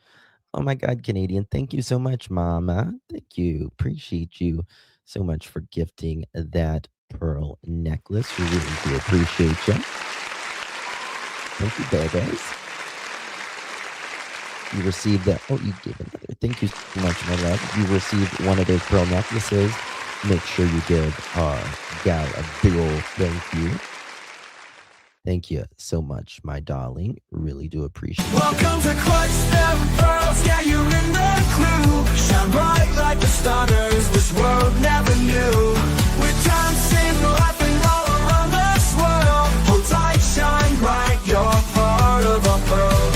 Oh my God, Canadian. Thank you so much, Mama. Thank you. Appreciate you so much for gifting that pearl necklace. We really do appreciate you. Thank you, babies. You received that. Oh, you gave another. Thank you so much, my love. You received one of those pearl necklaces. Make sure you give our gal a big old thank you. Thank you so much, my darling. Really do appreciate it.
Welcome to Clutch Them Pearls. Yeah, you're in the clue. Shine bright like the stars. This world never knew. We're dancing, laughing all around this world. Hold tight, shine bright. You're part of our pearl.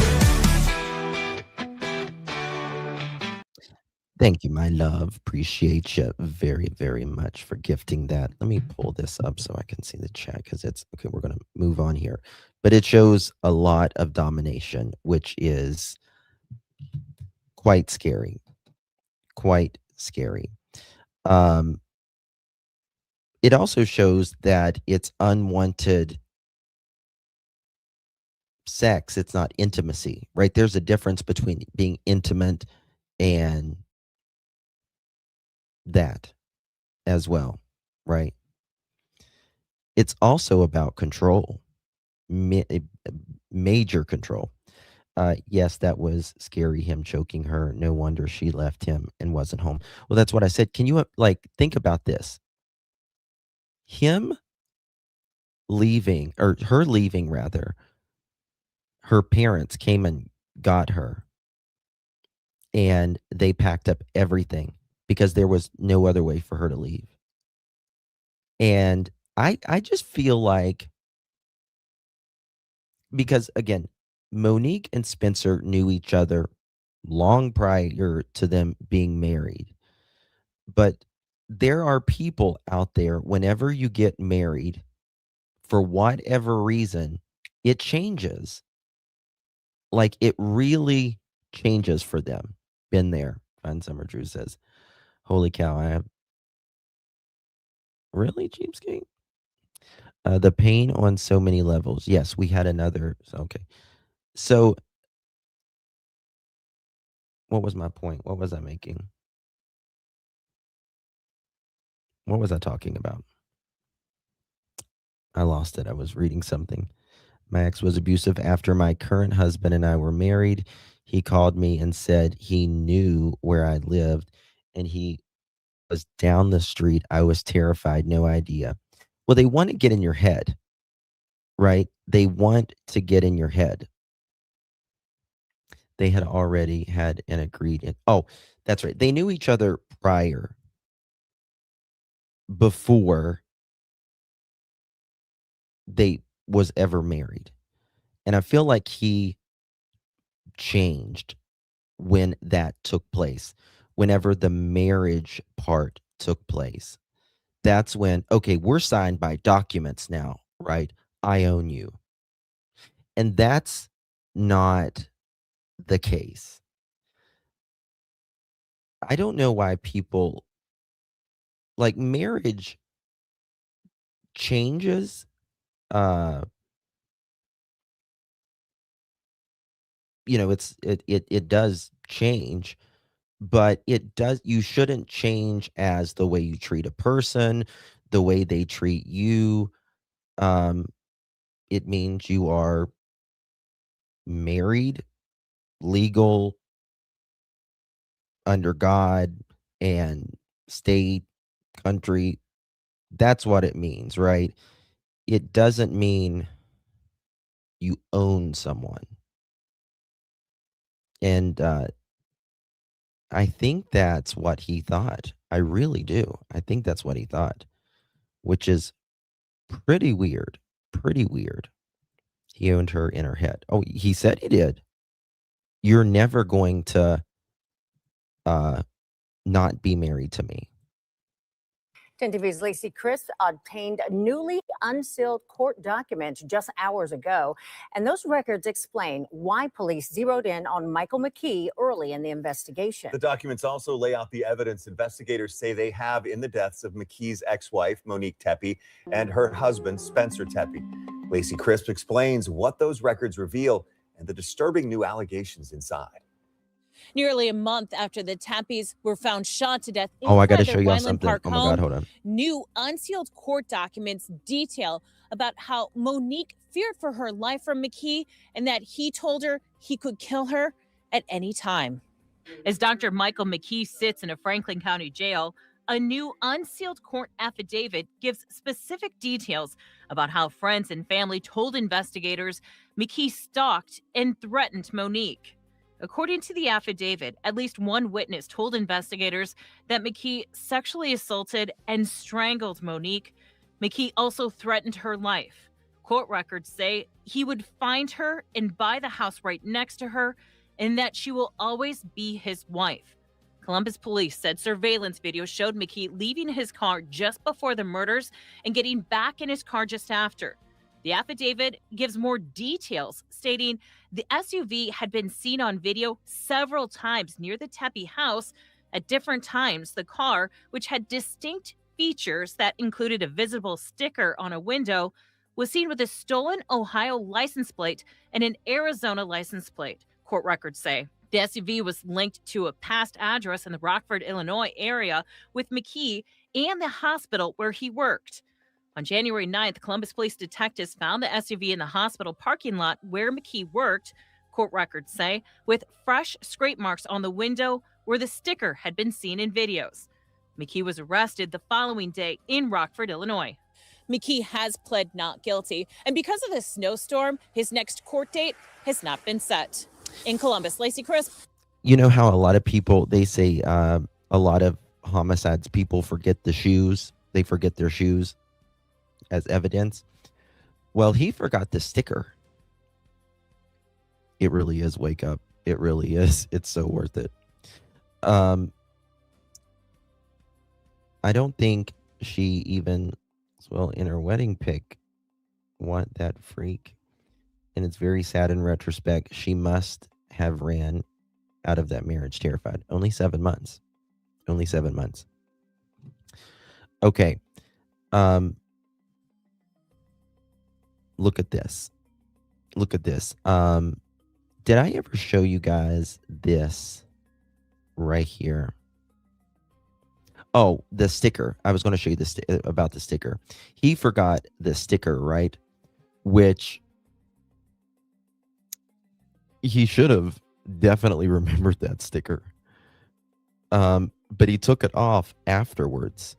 Thank you, my love. Appreciate you very, very much for gifting that. Let me pull this up so I can see the chat, because it's okay. We're going to move on here, but it shows a lot of domination, which is quite scary. Quite scary. It also shows that it's unwanted sex. It's not intimacy, right? There's a difference between being intimate and that as well, right? It's also about control, major control. Yes, that was scary, him choking her. No wonder she left him and wasn't home. Well, that's what I said. Can you think about this? him leaving, or her leaving rather, her parents came and got her, and they packed up everything because there was no other way for her to leave. And I just feel like, because again, Monique and Spencer knew each other long prior to them being married. But there are people out there, whenever you get married, for whatever reason, it changes. Like, it really changes for them. Been there. Fine Summer Drew says, holy cow, I have. Really, Cheapskate? The pain on so many levels. Yes, we had another. Okay. So, what was my point? What was I making? What was I talking about? I lost it. I was reading something. My ex was abusive after my current husband and I were married. He called me and said he knew where I lived and he was down the street. I was terrified, no idea. Well, they want to get in your head, right? They want to get in your head. They had already had an agreed. Oh, that's right. They knew each other prior, before they was ever married. And I feel like he changed when that took place. Whenever the marriage part took place, that's when, okay, we're signed by documents now, right? I own you. And that's not the case. I don't know why people, like, marriage changes. It does change, but you shouldn't change as the way you treat a person, the way they treat you. It means you are married, legal, under God and state, country. That's what it means, right? It doesn't mean you own someone. And I think that's what he thought. I really do. I think that's what he thought, which is pretty weird. Pretty weird. He owned her in her head. Oh, he said he did. You're never going to not be married to me.
10 TV's Lacey Crisp obtained newly unsealed court documents just hours ago, and those records explain why police zeroed in on Michael McKee early in the investigation.
The documents also lay out the evidence investigators say they have in the deaths of McKee's ex-wife, Monique Tepe, and her husband, Spencer Tepe. Lacey Crisp explains what those records reveal and the disturbing new allegations inside.
Nearly a month after the Tepes were found shot to death
I got to
inside
show
their
y'all
Wyland
something.
Park
Oh my
home,
God, hold on.
new unsealed court documents detail about how Monique feared for her life from McKee and that he told her he could kill her at any time. As Dr. Michael McKee sits in a Franklin County jail, a new unsealed court affidavit gives specific details about how friends and family told investigators McKee stalked and threatened Monique. According to the affidavit, at least one witness told investigators that McKee sexually assaulted and strangled Monique. McKee also threatened her life. Court records say he would find her and buy the house right next to her, and that she will always be his wife. Columbus police said surveillance video showed McKee leaving his car just before the murders and getting back in his car just after. The affidavit gives more details, stating the SUV had been seen on video several times near the Tepe house at different times. The car, which had distinct features that included a visible sticker on a window, was seen with a stolen Ohio license plate and an Arizona license plate, court records say. The SUV was linked to a past address in the Rockford, Illinois area with McKee and the hospital where he worked. On January 9th, Columbus police detectives found the SUV in the hospital parking lot where McKee worked, court records say, with fresh scrape marks on the window where the sticker had been seen in videos. McKee was arrested the following day in Rockford, Illinois. McKee has pled not guilty. And because of the snowstorm, his next court date has not been set. In Columbus, Lacey Crisp.
You know how a lot of people, they say a lot of homicides, people forget the shoes. They forget their shoes as evidence. Well, he forgot the sticker. It really is wake up. It really is. It's so worth it. I don't think she even, well, in her wedding pic, want that freak. And it's very sad in retrospect. She must have ran out of that marriage terrified. Only 7 months. Only 7 months. Okay. Look at this. Look at this. Did I ever show you guys this right here? Oh, the sticker. I was going to show you this about the sticker. He forgot the sticker, right? Which he should have definitely remembered that sticker. But he took it off afterwards.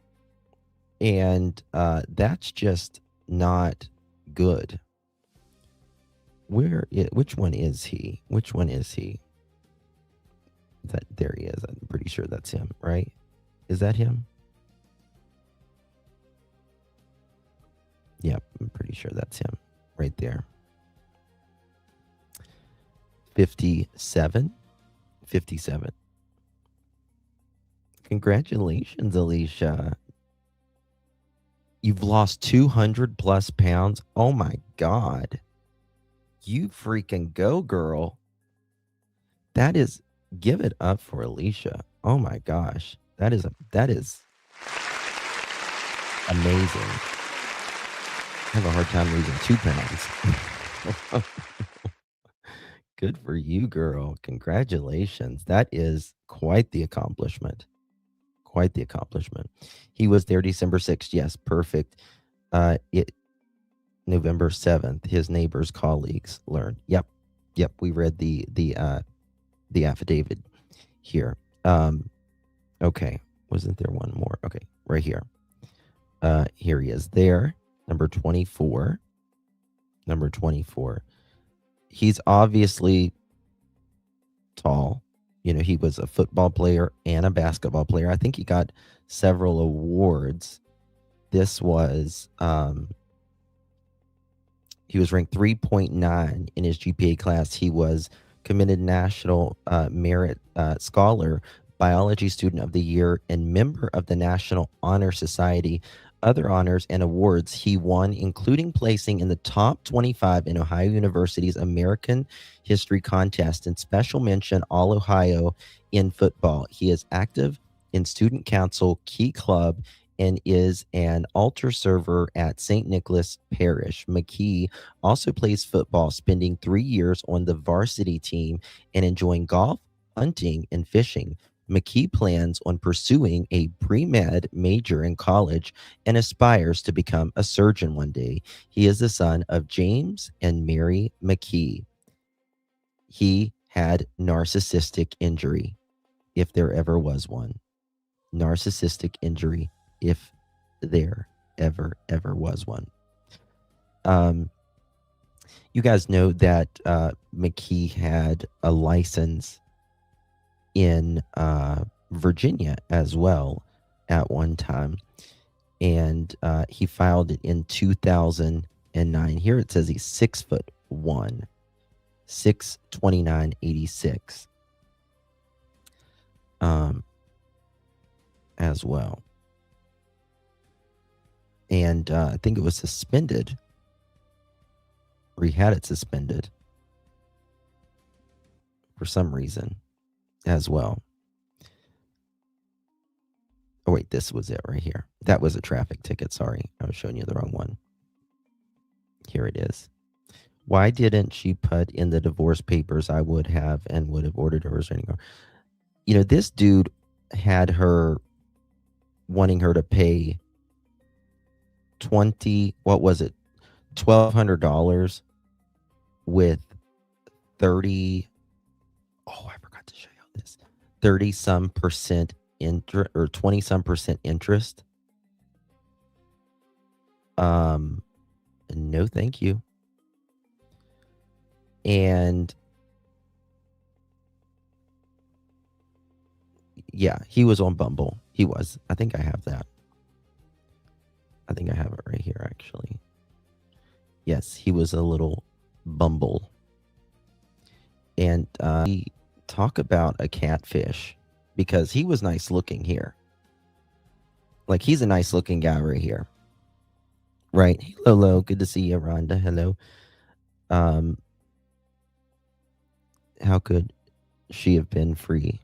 And that's just not good. Which one is he? Which one is he? There he is. I'm pretty sure that's him, right? Is that him? Yep, I'm pretty sure that's him right there. 57. 57. Congratulations, Alicia. You've lost 200 plus pounds. Oh my God. You freaking go, girl. That is, give it up for Alicia. Oh my gosh. That is amazing. I have a hard time losing 2 pounds. Good for you, girl. Congratulations. That is quite the accomplishment. Quite the accomplishment. He was there December 6th. Yes, perfect. November 7th, his neighbors, colleagues learned. Yep. We read the affidavit here. Okay. Wasn't there one more? Okay, right here. Here he is there. Number 24. Number 24. He's obviously tall. You know, he was a football player and a basketball player. I think he got several awards. This was, he was ranked 3.9 in his GPA class. He was commended National Merit Scholar, Biology Student of the Year, and member of the National Honor Society. Other honors and awards he won, including placing in the top 25 in Ohio University's American History Contest and special mention All-Ohio in football. He is active in Student Council, Key Club, and is an altar server at St. Nicholas Parish. McKee also plays football, spending 3 years on the varsity team and enjoying golf, hunting, and fishing. McKee plans on pursuing a pre-med major in college and aspires to become a surgeon one day. He is the son of James and Mary McKee. He had narcissistic injury, if there ever was one. Narcissistic injury, if there ever was one. You guys know that McKee had a license in Virginia as well at one time, and he filed it in 2009. Here it says he's 6'1", 629.86 as well. And I think it was suspended, or he had it suspended for some reason as well. Oh, wait, this was it right here. That was a traffic ticket. Sorry, I was showing you the wrong one. Here it is. Why didn't she put in the divorce papers? I would have ordered her restraining order. You know, this dude had her wanting her to pay $1,200 with 30. Oh, I forgot to show you this. 30-some% interest, or 20-some% interest. No, thank you. And yeah, he was on Bumble. He was. I think I have that. I think I have it right here, actually. Yes, he was a little Bumble. And we talk about a catfish because he was nice looking here. Like, he's a nice looking guy right here. Right. Hello. Good to see you, Rhonda. Hello. How could she have been free?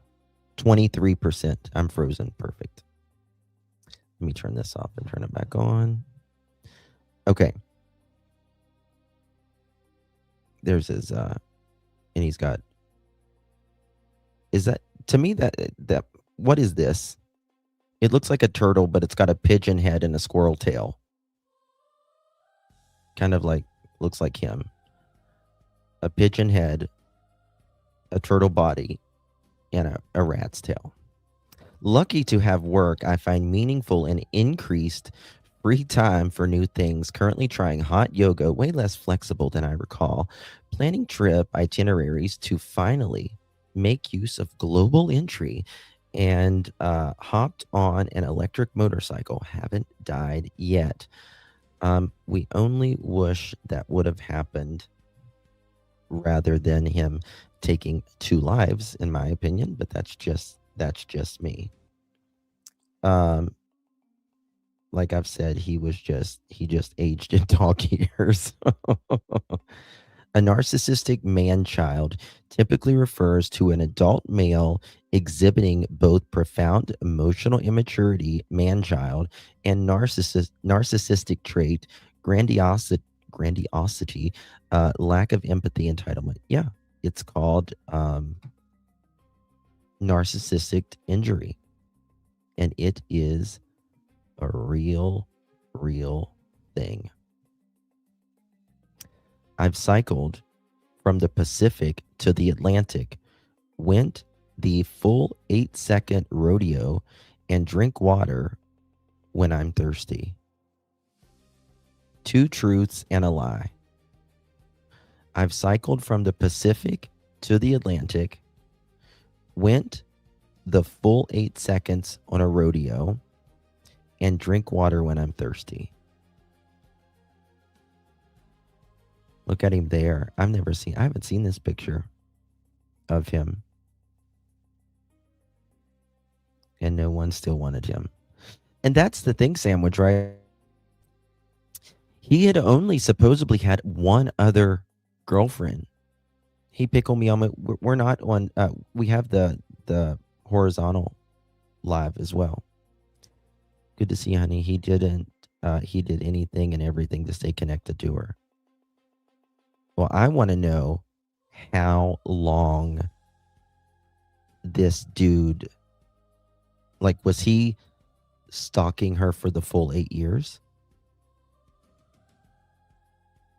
23%. I'm frozen. Perfect. Let me turn this off and turn it back on. Okay. There's his and he's got, is that, to me, that what is this? It looks like a turtle, but it's got a pigeon head and a squirrel tail. Kind of like, looks like him. A pigeon head, a turtle body, and a rat's tail. Lucky to have work I find meaningful and increased free time for new things. Currently trying hot yoga, way less flexible than I recall. Planning trip itineraries to finally make use of global entry. And hopped on an electric motorcycle. Haven't died yet. We only wish that would have happened rather than him taking 2 lives, in my opinion, but that's just me. Like I've said, he just aged in dog years. A narcissistic man-child typically refers to an adult male exhibiting both profound emotional immaturity, man-child, and narcissistic trait, grandiosity, lack of empathy, entitlement. Yeah, it's called narcissistic injury. And it is a real thing. I've cycled from the Pacific to the Atlantic, went the full 8-second rodeo, and drink water when I'm thirsty. 2 truths and a lie. I've cycled from the Pacific to the Atlantic, went the full 8 seconds on a rodeo, and drink water when I'm thirsty. Look at him there. I haven't seen this picture of him. And no one still wanted him. And that's the thing, Sandwich, right? He had only supposedly had one other girlfriend. Hey, Pickle Me on. We're not on, we have the horizontal live as well. Good to see you, honey. He did anything and everything to stay connected to her. Well, I want to know how long this dude, like, was he stalking her for the full 8 years?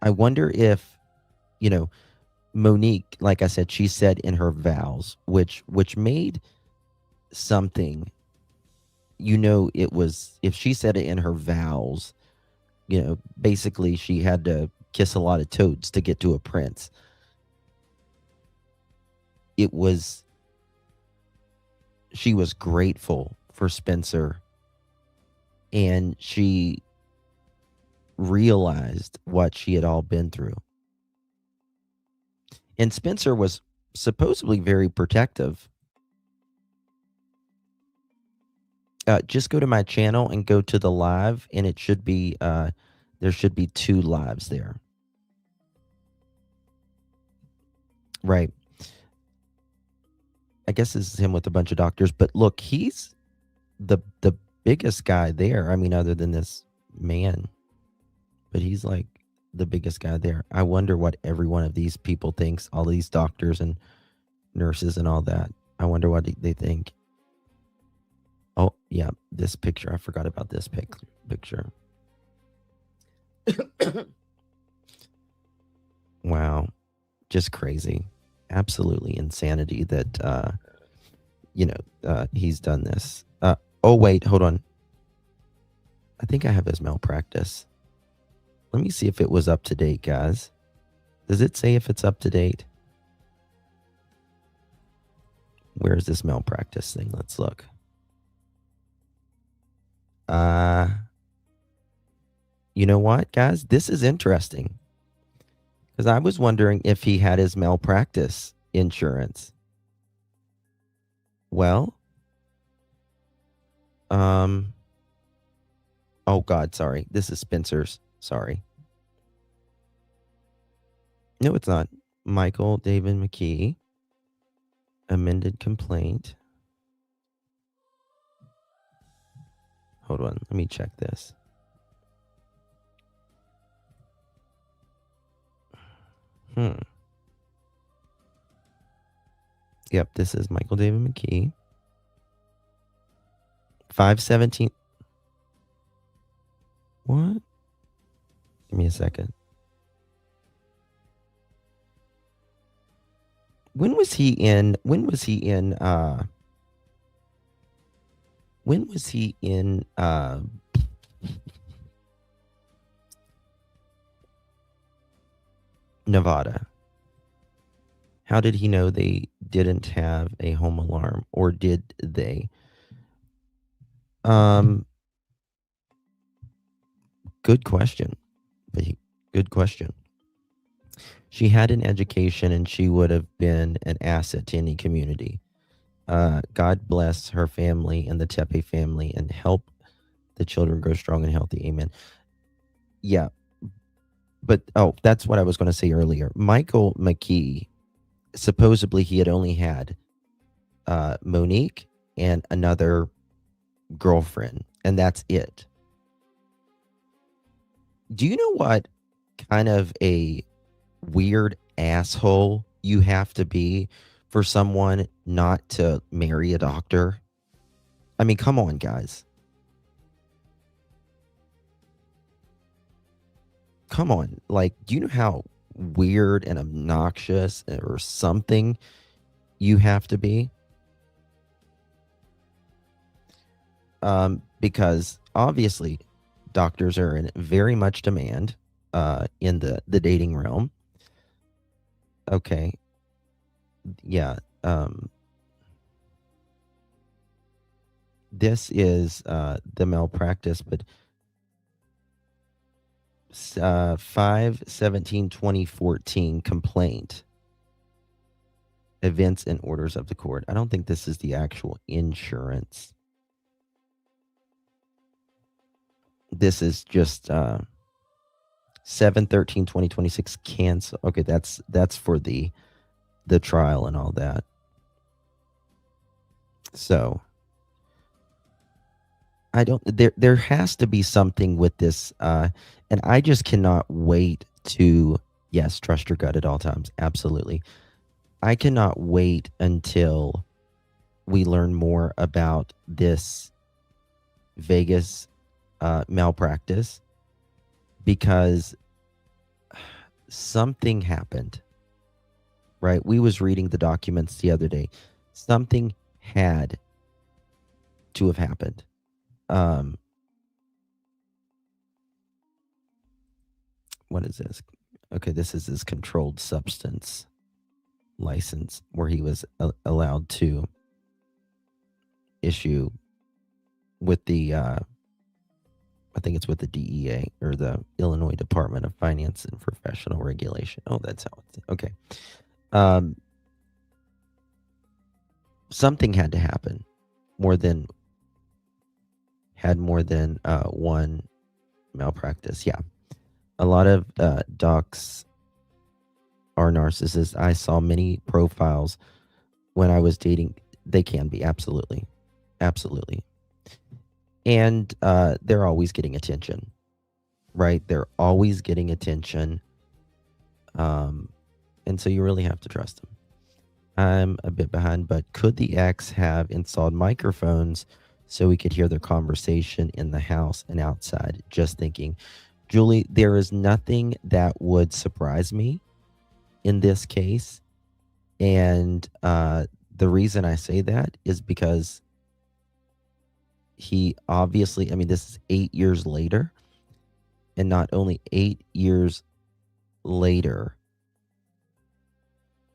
I wonder if, Monique, like I said, she said in her vows, which made something, it was, if she said it in her vows, basically she had to kiss a lot of toads to get to a prince. She was grateful for Spencer, and she realized what she had all been through. And Spencer was supposedly very protective. Just go to my channel and go to the live, and it should be, there should be 2 lives there. Right. I guess this is him with a bunch of doctors, but look, he's the biggest guy there. I mean, other than this man, but he's like the biggest guy there. I wonder what every one of these people thinks, all these doctors and nurses and all that. I wonder what they think. Oh, yeah, this picture. I forgot about this picture. Wow. Just crazy. Absolutely insanity that, he's done this. Oh, wait, hold on. I think I have his malpractice. Let me see if it was up to date, guys. Does it say if it's up to date? Where's this malpractice thing? Let's look. You know what, guys? This is interesting. Because I was wondering if he had his malpractice insurance. Well, oh God, sorry. This is Spencer's. Sorry. No, it's not. Michael David McKee. Amended complaint. Hold on. Let me check this. Yep, this is Michael David McKee. 517. What? Give me a second. When was he in Nevada? How did he know they didn't have a home alarm, or did they? Good question. Good question. She had an education and she would have been an asset to any community. God bless her family and the Tepe family and help the children grow strong and healthy. Amen. Yeah. But, that's what I was going to say earlier. Michael McKee, supposedly he had only had Monique and another girlfriend, and that's it. Do you know what kind of a weird asshole you have to be for someone not to marry a doctor? I mean, come on, guys. Come on. Like, do you know how weird and obnoxious or something you have to be? Because obviously doctors are in very much demand in the dating realm. Okay. Yeah. This is the malpractice, but 5/17/2014 complaint. Events and orders of the court. I don't think this is the actual insurance. This is just 7/13/2026 cancel. Okay, that's for the trial and all that. So I don't, there has to be something with this, and I just cannot wait to, yes, trust your gut at all times. Absolutely. I cannot wait until we learn more about this Vegas malpractice, because something happened, right? We was reading the documents the other day. Something had to have happened. What is this? Okay, this is his controlled substance license where he was allowed to issue with the I think it's with the DEA, or the Illinois Department of Finance and Professional Regulation. Oh, that's how it's okay. Something had to happen. More than one malpractice. Yeah. A lot of docs are narcissists. I saw many profiles when I was dating. They can be, absolutely. Absolutely. And they're always getting attention, right? They're always getting attention. And so you really have to trust them. I'm a bit behind, but could the ex have installed microphones so we could hear their conversation in the house and outside? Just thinking. Julie, there is nothing that would surprise me in this case. And the reason I say that is because he obviously, I mean, this is 8 years later. And not only 8 years later,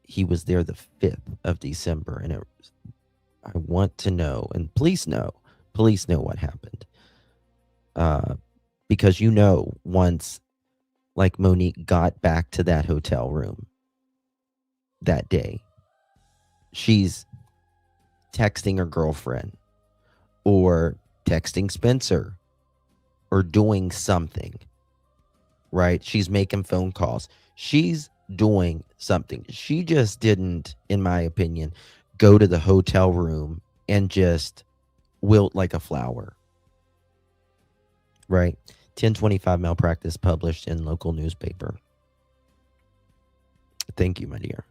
he was there the 5th of December. And I want to know, and police know what happened. Because once like Monique got back to that hotel room that day, she's texting her girlfriend or texting Spencer or doing something, right? She's making phone calls. She's doing something. She just didn't, in my opinion, go to the hotel room and just wilt like a flower, right? 1025 malpractice published in local newspaper. Thank you, my dear.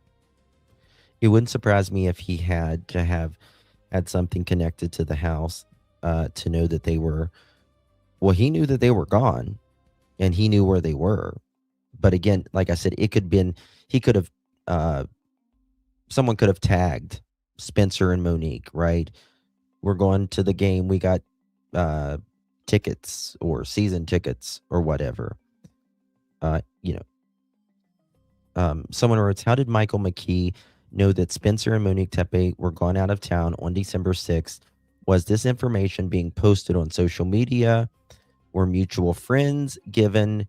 It wouldn't surprise me if he had to have had something connected to the house to know that they were, well, he knew that they were gone and he knew where they were. But again, like I said, it could have been, someone could have tagged Spencer and Monique, right? We're going to the game. We got tickets or season tickets or whatever. Someone writes, how did Michael McKee know that Spencer and Monique Tepe were gone out of town on December 6th? Was this information being posted on social media? Were mutual friends giving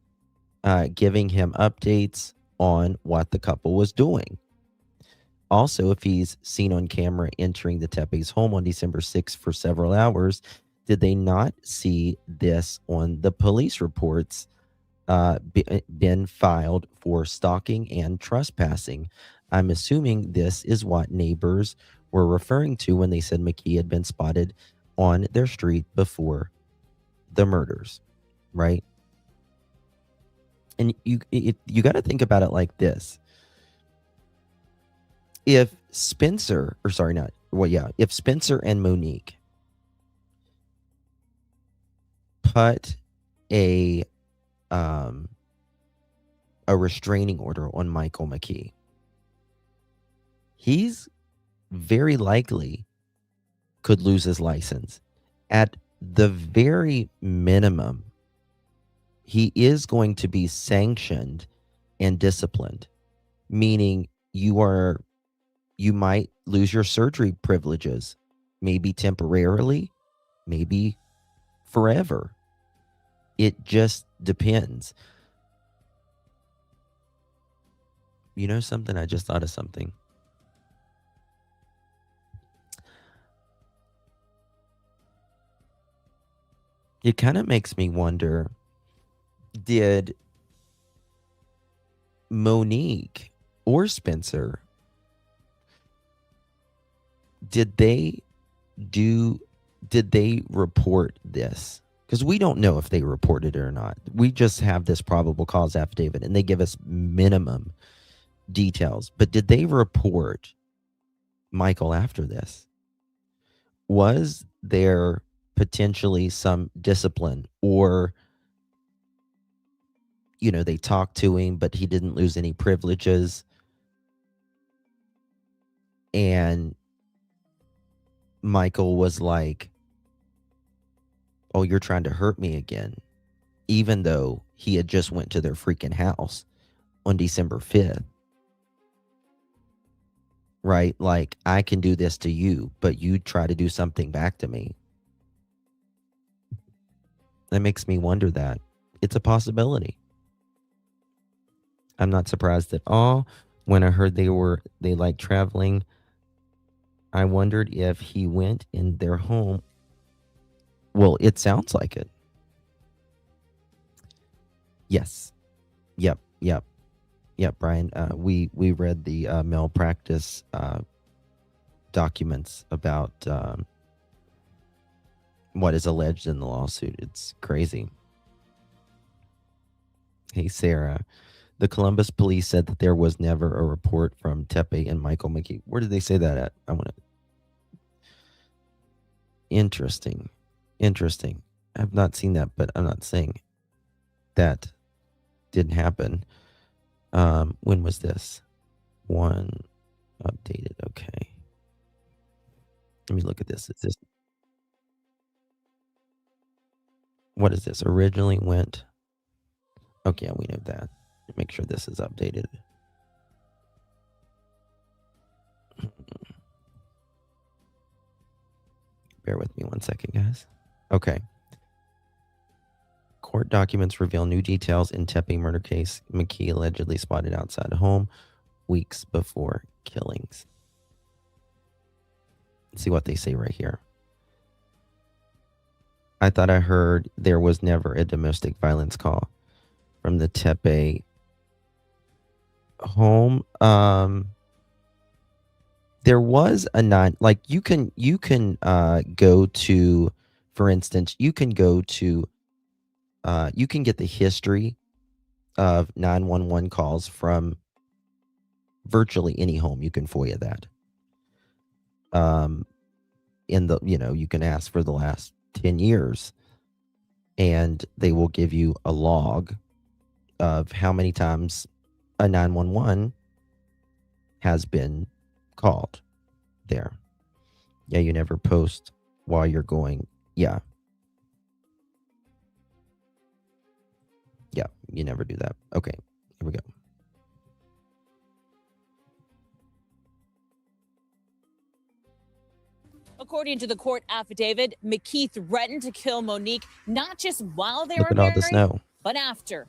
him updates on what the couple was doing? Also, if he's seen on camera entering the Tepe's home on December 6th for several hours, did they not see this on the police reports been filed for stalking and trespassing? I'm assuming this is what neighbors were referring to when they said McKee had been spotted on their street before the murders, right? And you got to think about it like this. If Spencer and Monique put a restraining order on Michael McKee, he's very likely could lose his license. At the very minimum, he is going to be sanctioned and disciplined, meaning you might lose your surgery privileges, maybe temporarily, maybe forever. It just depends. You know something? I just thought of something. It kind of makes me wonder, did Monique or Spencer, did they report this? Because we don't know if they reported it or not. We just have this probable cause affidavit and they give us minimum details. But did they report Michael after this? Was there potentially some discipline, or they talked to him but he didn't lose any privileges, and Michael was like, oh, you're trying to hurt me again, even though he had just went to their freaking house on December 5th, right? Like, I can do this to you, but you try to do something back to me. That makes me wonder that. It's a possibility. I'm not surprised at all. When I heard they like traveling, I wondered if he went in their home. Well, it sounds like it. Yes. Yep, Brian. We read the malpractice documents about what is alleged in the lawsuit. It's crazy. Hey, Sarah. The Columbus police said that there was never a report from Tepe and Michael McKee. Where did they say that at? I want to. Interesting. I've not seen that, but I'm not saying that didn't happen. When was this? One updated. Okay. Let me look at this. What is this? Originally went Okay, we know that. Make sure this is updated. Bear with me 1 second, guys. Okay. Court documents reveal new details in Tepe murder case. McKee allegedly spotted outside a home weeks before killings. Let's see what they say right here. I thought I heard there was never a domestic violence call from the Tepe home. There was a you can go to, for instance, you can go to you can get the history of 911 calls from virtually any home. You can FOIA that. You can ask for the last 10 years and they will give you a log of how many times a 911 has been called there. Yeah, you never post while you're going. Yeah, you never do that. Okay, here we go.
According to the court affidavit, McKee threatened to kill Monique not just while they
Look
were
at all the
married,
snow.
but after.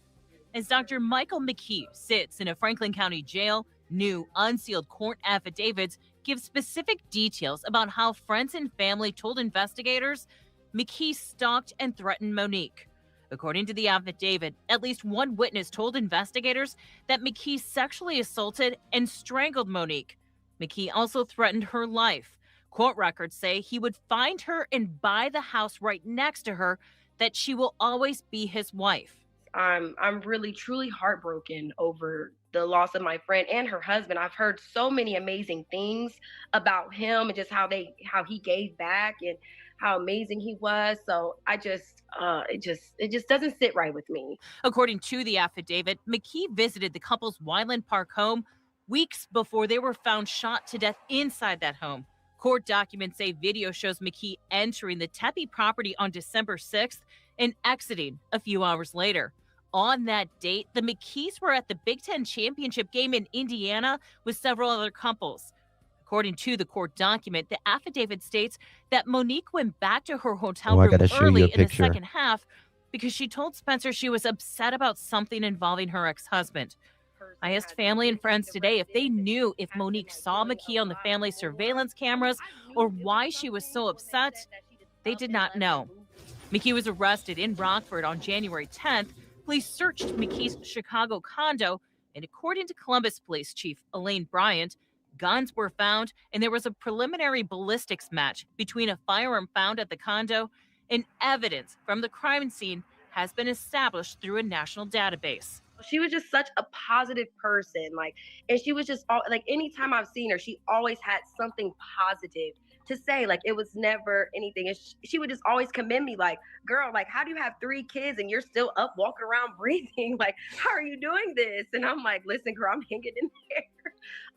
As Dr. Michael McKee sits in a Franklin County jail, new unsealed court affidavits give specific details about how friends and family told investigators McKee stalked and threatened Monique. According to the affidavit, at least one witness told investigators that McKee sexually assaulted and strangled Monique. McKee also threatened her life. Court records say he would find her and buy the house right next to her, that she will always be his wife.
I'm really truly heartbroken over the loss of my friend and her husband. I've heard so many amazing things about him and just how he gave back and how amazing he was. So I just it just doesn't sit right with me.
According to the affidavit, McKee visited the couple's Wyland Park home weeks before they were found shot to death inside that home. Court documents say video shows McKee entering the Tepe property on December 6th and exiting a few hours later. On that date, the McKees were at the Big Ten championship game in Indiana with several other couples. According to the court document, the affidavit states that Monique went back to her hotel room early in the second half because she told Spencer she was upset about something involving her ex-husband. I asked family and friends today if they knew if Monique saw McKee on the family surveillance cameras or why she was so upset. They did not know. McKee was arrested in Rockford on January 10th. Police searched McKee's Chicago condo, and according to Columbus Police Chief Elaine Bryant, guns were found and there was a preliminary ballistics match between a firearm found at the condo and evidence from the crime scene has been established through a national database.
She was just such a positive person, and she was just anytime I've seen her, she always had something positive to say. It was never anything. And she would just always commend me, girl, how do you have 3 kids and you're still up walking around breathing? How are you doing this? And I'm like, listen, girl, I'm hanging in there.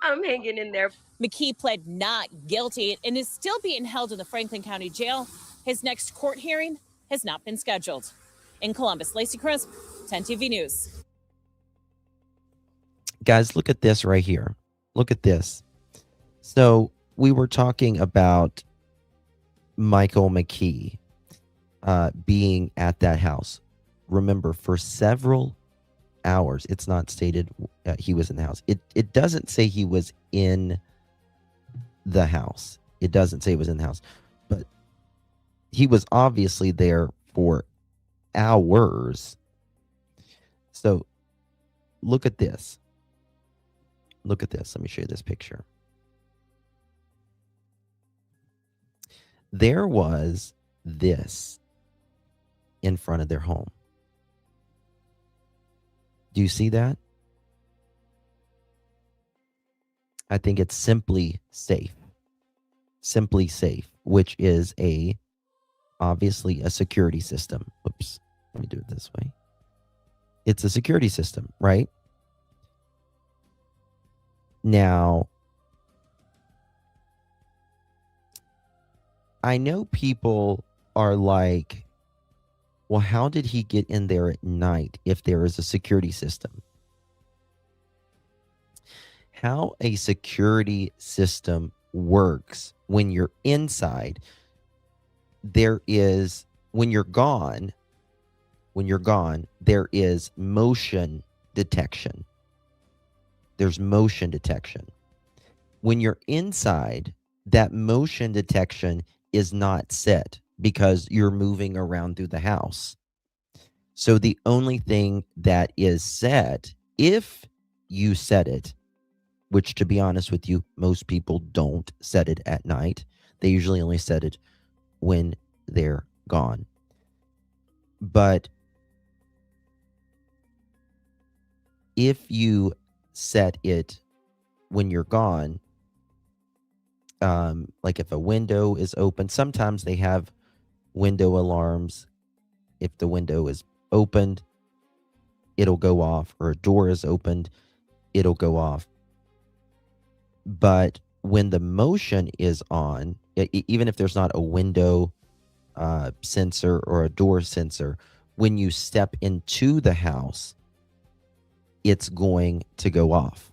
I'm hanging in there.
McKee pled not guilty and is still being held in the Franklin County Jail. His next court hearing has not been scheduled. In Columbus, Lacey Crisp, 10 TV News.
Guys, look at this right here. Look at this. So we were talking about Michael McKee being at that house. Remember, for several hours, it's not stated he was in the house. It doesn't say he was in the house. It doesn't say he was in the house. But he was obviously there for hours. So look at this. Look at this. Let me show you this picture. There was this in front of their home. Do you see that? I think it's Simply Safe. Simply Safe, which is obviously a security system. Oops. Let me do it this way. It's a security system, right? Now, I know people are like, Well, how did he get in there at night if there is a security system? How a security system works when you're inside, there is, when you're gone, there is motion detection. There's motion detection. When you're inside, that motion detection is not set because you're moving around through the house. So the only thing that is set, if you set it, which to be honest with you, most people don't set it at night. They usually only set it when they're gone. But if you set it when you're gone, like if a window is open, sometimes they have window alarms. If the window is opened, it'll go off, or a door is opened, it'll go off. But when the motion is on, even if there's not a window sensor or a door sensor, when you step into the house, it's going to go off.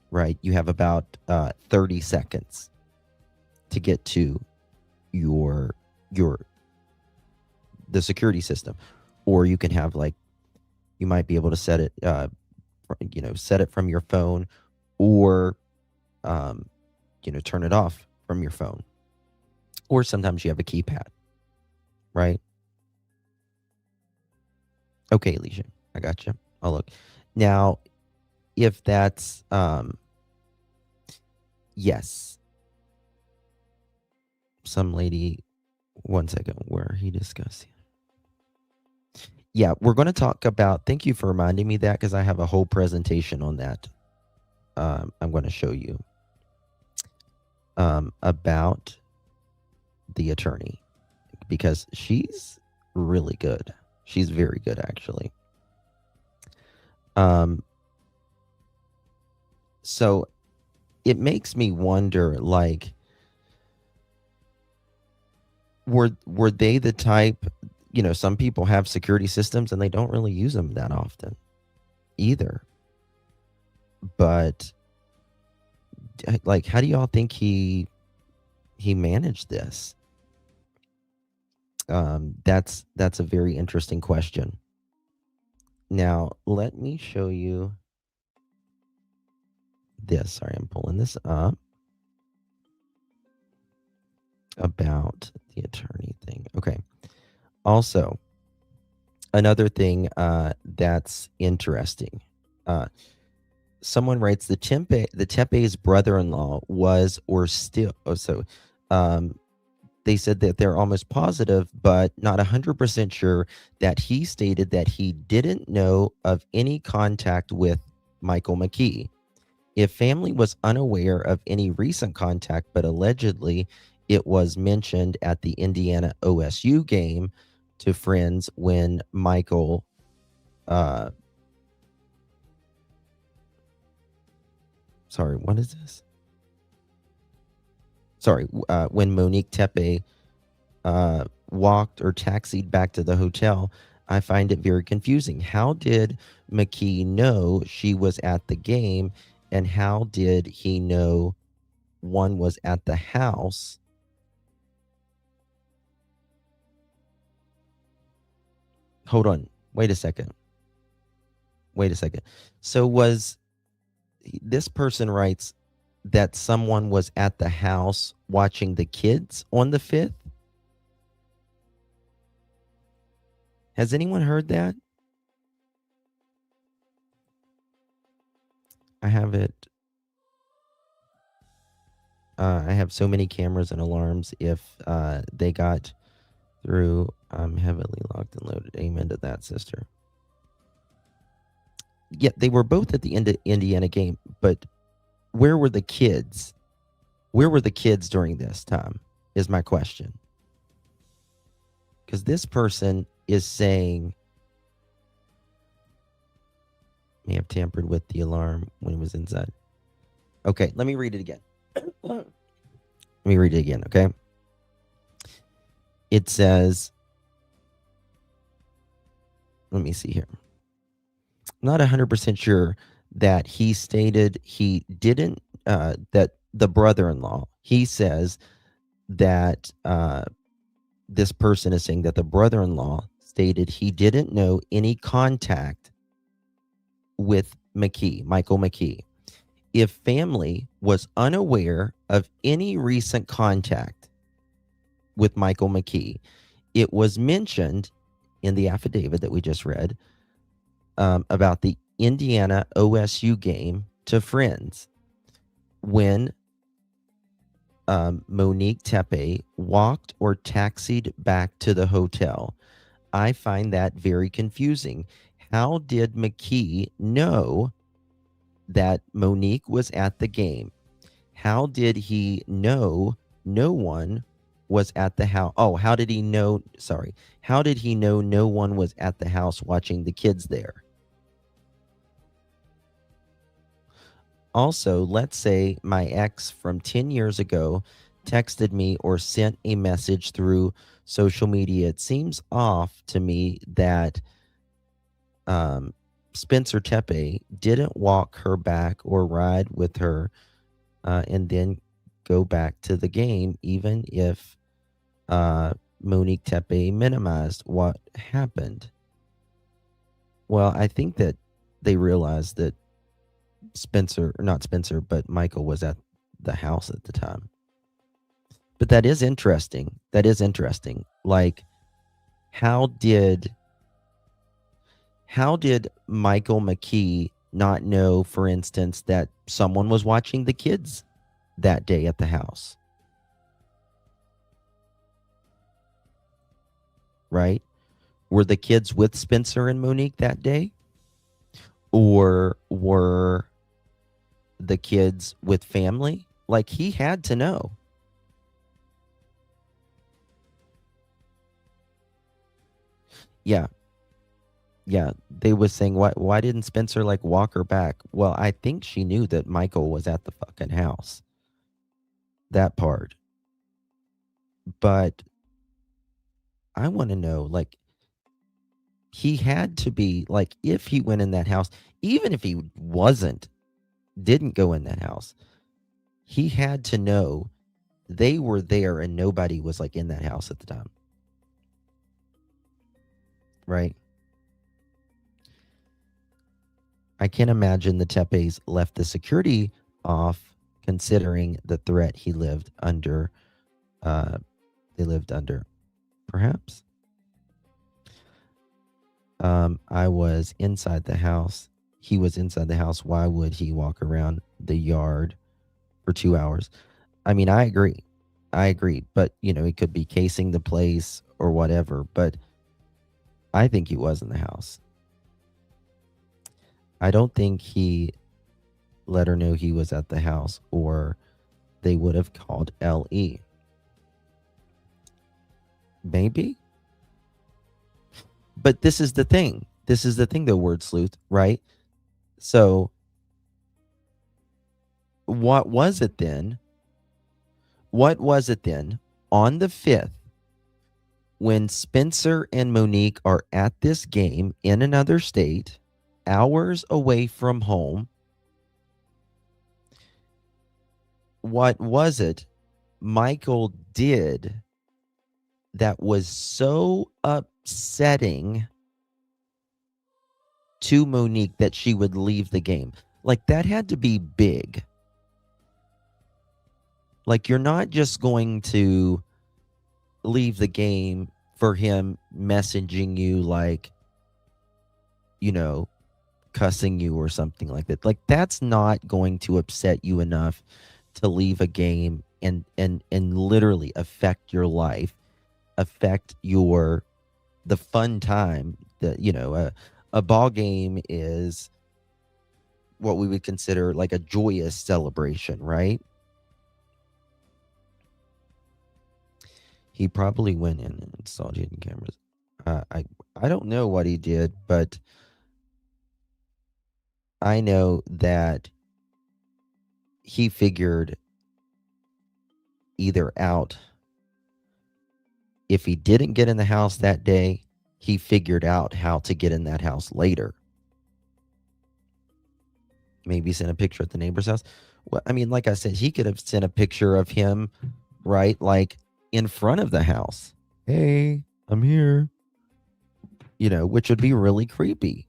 Right? You have about 30 seconds to get to the security system. Or you can have, like, you might be able to set it, set it from your phone, or turn it off from your phone. Or sometimes you have a keypad, right? Okay, Alicia, I got you. I'll look. Now, if that's, yes. Some lady, one second, where he discussed. Yeah, we're going to talk about, thank you for reminding me that, because I have a whole presentation on that. I'm going to show you about the attorney, because she's really good. She's very good, actually. So it makes me wonder, like, were they the type, some people have security systems and they don't really use them that often either. But, like, how do y'all think he managed this? That's a very interesting question. Now, let me show you this. Sorry, I'm pulling this up about the attorney thing. Okay. Also, another thing that's interesting. Someone writes, the Tepe's brother-in-law was, or still, they said that they're almost positive, but not 100% sure, that he stated that he didn't know of any contact with Michael McKee. If family was unaware of any recent contact, but allegedly it was mentioned at the Indiana OSU game to friends when Michael, sorry, what is this? Sorry, when Monique Tepe walked or taxied back to the hotel, I find it very confusing. How did McKee know she was at the game, and how did he know one was at the house? Hold on. Wait a second. So this person writes that someone was at the house watching the kids on the 5th? Has anyone heard that? I have it. I have so many cameras and alarms. If they got through, I'm heavily locked and loaded. Amen to that, sister. Yeah, they were both at the Indiana game, but where were the kids? Where were the kids during this time is my question. Because this person is saying may have tampered with the alarm when he was inside. Okay, let me read it again. Okay? It says, let me see here. Not 100% sure that he stated he didn't, that the brother-in-law, he says that this person is saying that the brother-in-law stated he didn't know any contact with McKee, Michael McKee. If family was unaware of any recent contact with Michael McKee, it was mentioned in the affidavit that we just read about the Indiana OSU game to friends when Monique Tepe walked or taxied back to the hotel. I find that very confusing. How did McKee know that Monique was at the game? How did he know no one was at the house? Oh, how did he know? Sorry. How did he know no one was at the house watching the kids there? Also, let's say my ex from 10 years ago texted me or sent a message through social media. It seems off to me that Spencer Tepe didn't walk her back or ride with her and then go back to the game, even if Monique Tepe minimized what happened. Well, I think that they realized that but Michael was at the house at the time. But that is interesting. Like, how did Michael McKee not know, for instance, that someone was watching the kids that day at the house? Right? Were the kids with Spencer and Monique that day? Or were the kids with family? Like, he had to know. Yeah. They was saying, why didn't Spencer like walk her back? Well, I think she knew that Michael was at the fucking house. That part. But I want to know, like, he had to be, like, if he went in that house, even if he didn't go in that house, he had to know they were there and nobody was like in that house at the time. Right? I can't imagine the Tepes left the security off, considering the threat he lived under. Perhaps. I was inside the house. He was inside the house. Why would he walk around the yard for 2 hours? I mean, I agree. But, he could be casing the place or whatever. But I think he was in the house. I don't think he let her know he was at the house, or they would have called LE. Maybe. But this is the thing. Though, Word Sleuth, right? So, what was it then? On the 5th, when Spencer and Monique are at this game in another state, hours away from home? What was it Michael did that was so upsetting to Monique that she would leave the game? Like, that had to be big. Like, you're not just going to leave the game for him messaging you, like, cussing you or something like that. Like, that's not going to upset you enough to leave a game and literally affect your life, affect the fun time that, a ball game is what we would consider like a joyous celebration, right? He probably went in and installed hidden cameras. I don't know what he did, but I know that he figured either out, if he didn't get in the house that day, he figured out how to get in that house later. Maybe sent a picture at the neighbor's house. Well, I mean, like I said, he could have sent a picture of him, right? Like in front of the house. Hey, I'm here. You know, which would be really creepy.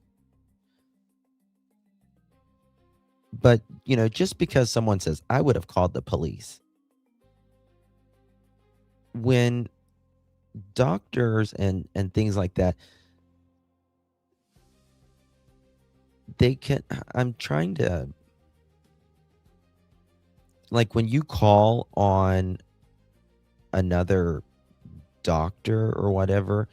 But, you know, just because someone says, I would have called the police. When doctors and things like that, they can, I'm trying to, like when you call on another doctor or whatever,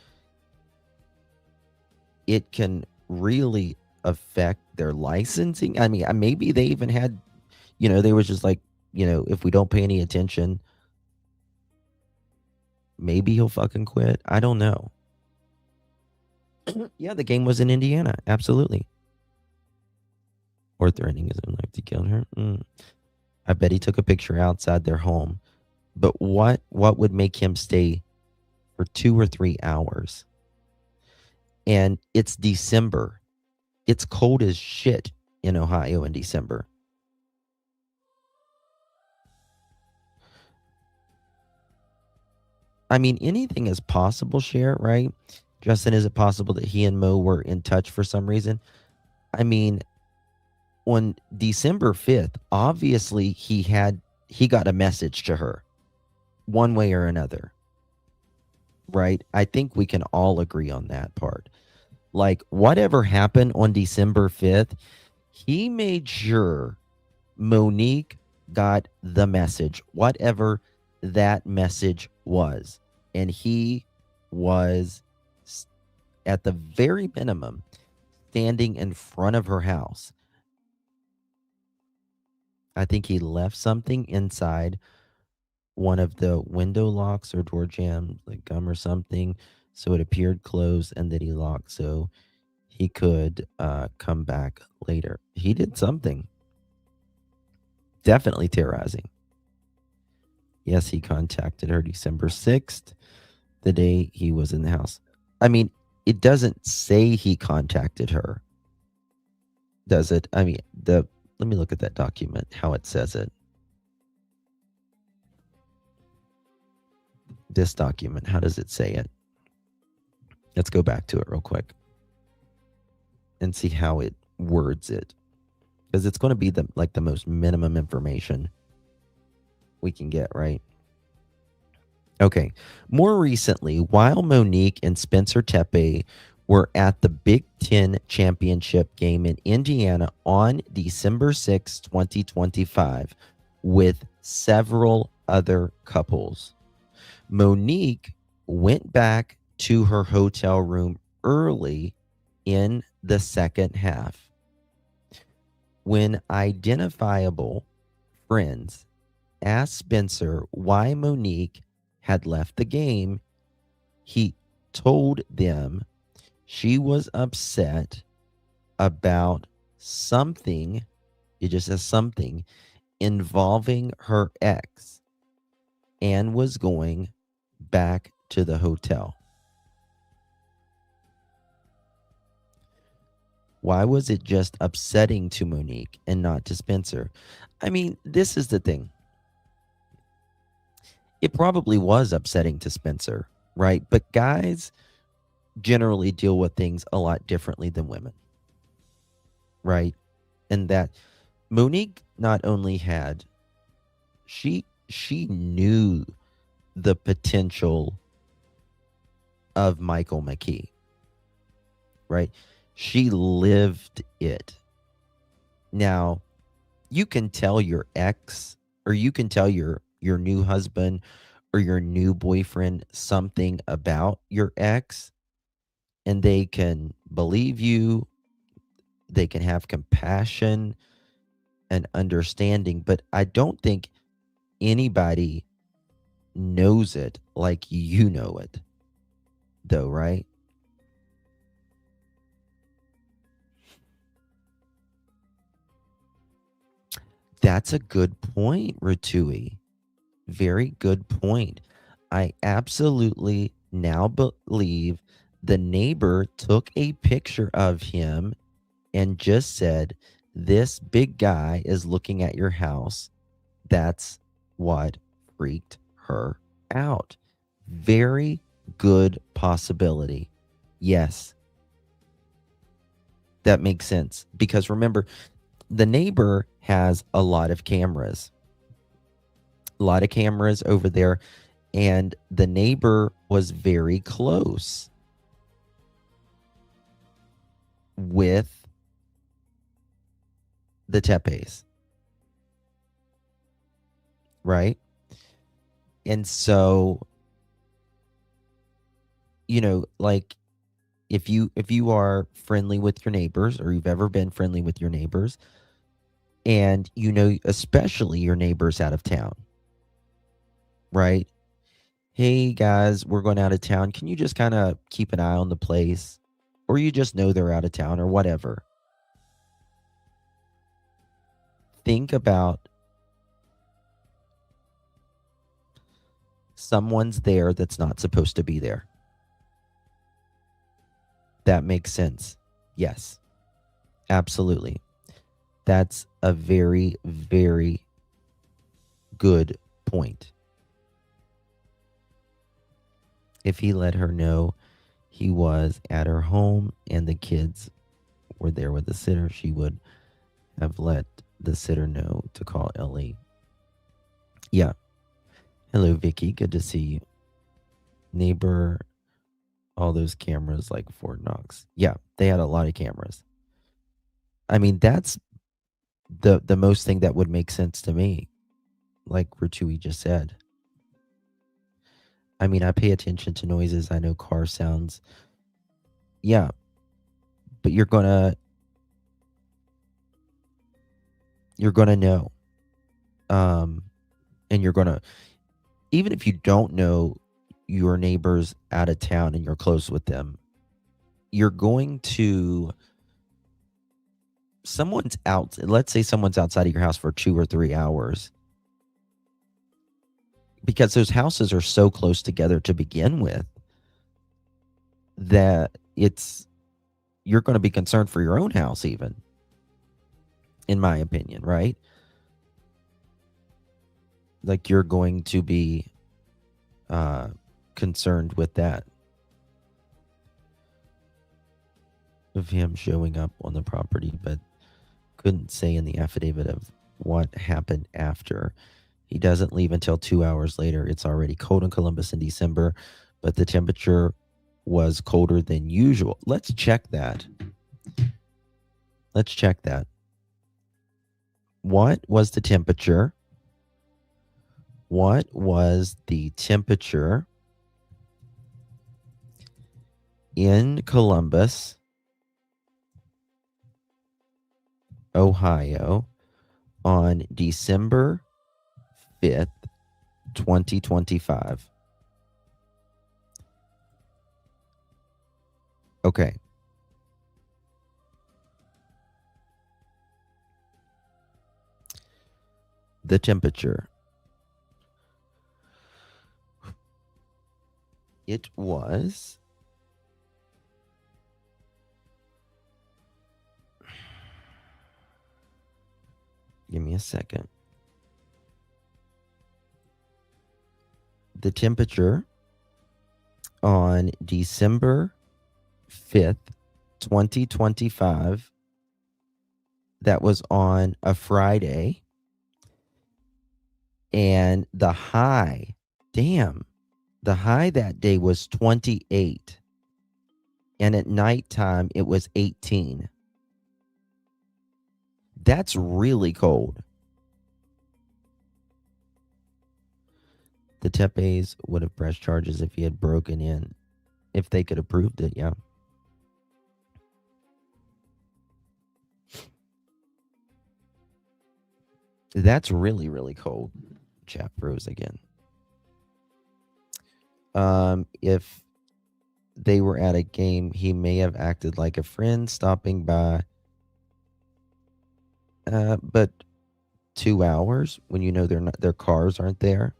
it can really affect their licensing. I mean, maybe they even had, you know, they was just like, you know, if we don't pay any attention, maybe he'll fucking quit. I don't know. Yeah, the game was in Indiana. Absolutely. Or threatening his own life to kill her. I bet he took a picture outside their home. But what would make him stay for 2 or 3 hours? And it's December. It's cold as shit in Ohio in December. I mean, anything is possible, Cher, right? Justin, is it possible that he and Mo were in touch for some reason? I mean, on December 5th, obviously he got a message to her one way or another. Right? I think we can all agree on that part. Like, whatever happened on December 5th, he made sure Monique got the message, whatever that message was. And he was, at the very minimum, standing in front of her house. I think he left something inside one of the window locks or door jambs, like gum or something, so it appeared closed, and that he locked so he could come back later. He did something. Definitely terrorizing. Yes, he contacted her December 6th, the day he was in the house. I mean, it doesn't say he contacted her, does it? I mean, let me look at that document, how it says it. This document, how does it say it? Let's go back to it real quick and see how it words it, because it's going to be the most minimum information we can get, right? Okay. More recently, while Monique and Spencer Tepe were at the Big Ten Championship game in Indiana on December 6, 2025, with several other couples, Monique went back to her hotel room early in the second half. When identifiable friends asked Spencer why Monique had left the game, he told them she was upset about something, it just says something, involving her ex, and was going back to the hotel. Why was it just upsetting to Monique and not to Spencer? I mean, this is the thing. It probably was upsetting to Spencer, right? But guys generally deal with things a lot differently than women, right? And that Monique not only had, she knew the potential of Michael McKee, right? She lived it. Now, you can tell your ex, or you can tell your new husband or your new boyfriend something about your ex, and they can believe you, they can have compassion and understanding, but I don't think anybody knows it like you know it, though, right? That's a good point, Ratui. Very good point. I absolutely now believe the neighbor took a picture of him and just said, this big guy is looking at your house. That's what freaked her out. Very good possibility. Yes. That makes sense. Because remember, the neighbor has a lot of cameras. A lot of cameras over there. And the neighbor was very close with the Tepes. Right? And so, you know, like if you are friendly with your neighbors, or you've ever been friendly with your neighbors, and you know, especially your neighbors out of town, right? Hey guys, we're going out of town. Can you just kind of keep an eye on the place? Or you just know they're out of town or whatever. Think about someone's there that's not supposed to be there. That makes sense. Yes, absolutely. That's a very, very good point. If he let her know he was at her home and the kids were there with the sitter, she would have let the sitter know to call Ellie. Yeah. Hello, Vicky. Good to see you. Neighbor, all those cameras like Fort Knox. Yeah, they had a lot of cameras. I mean, that's the most thing that would make sense to me, like Rutui just said. I mean, I pay attention to noises. I know car sounds. Yeah. But you're gonna know. And you're gonna, even if you don't know your neighbors out of town and you're close with them, you're going to, someone's out, let's say someone's outside of your house for 2 or 3 hours. Because those houses are so close together to begin with that you're going to be concerned for your own house even, in my opinion, right? Like you're going to be concerned with that. Of him showing up on the property, but couldn't say in the affidavit of what happened after. He doesn't leave until 2 hours later. It's already cold in Columbus in December, but the temperature was colder than usual. Let's check that. Let's check that. What was the temperature? What was the temperature in Columbus, Ohio, on December 5th, 2025? Okay. The temperature. It was give me a second. The temperature on December 5th, 2025, that was on a Friday, and the high that day was 28, and at nighttime it was 18. That's really cold. The Tepes would have pressed charges if he had broken in, if they could have proved it, yeah. That's really, really cold. Chat froze again. If they were at a game, he may have acted like a friend stopping by. But 2 hours when you know their cars aren't there?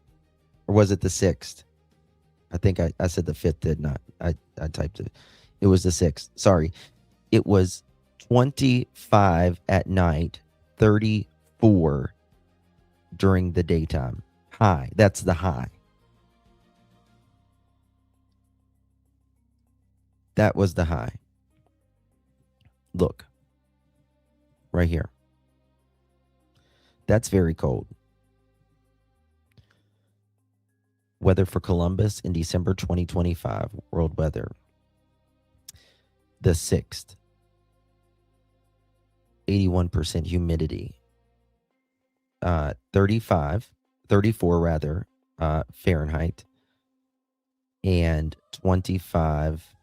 Or was it the 6th? I think I said the 5th, did not. I typed it. It was the 6th. Sorry. It was 25 at night, 34 during the daytime. High. That's the high. That was the high. Look. Right here. That's very cold. Weather for Columbus in December 2025. World weather. The 6th. 81% humidity. 34 rather, Fahrenheit. And 25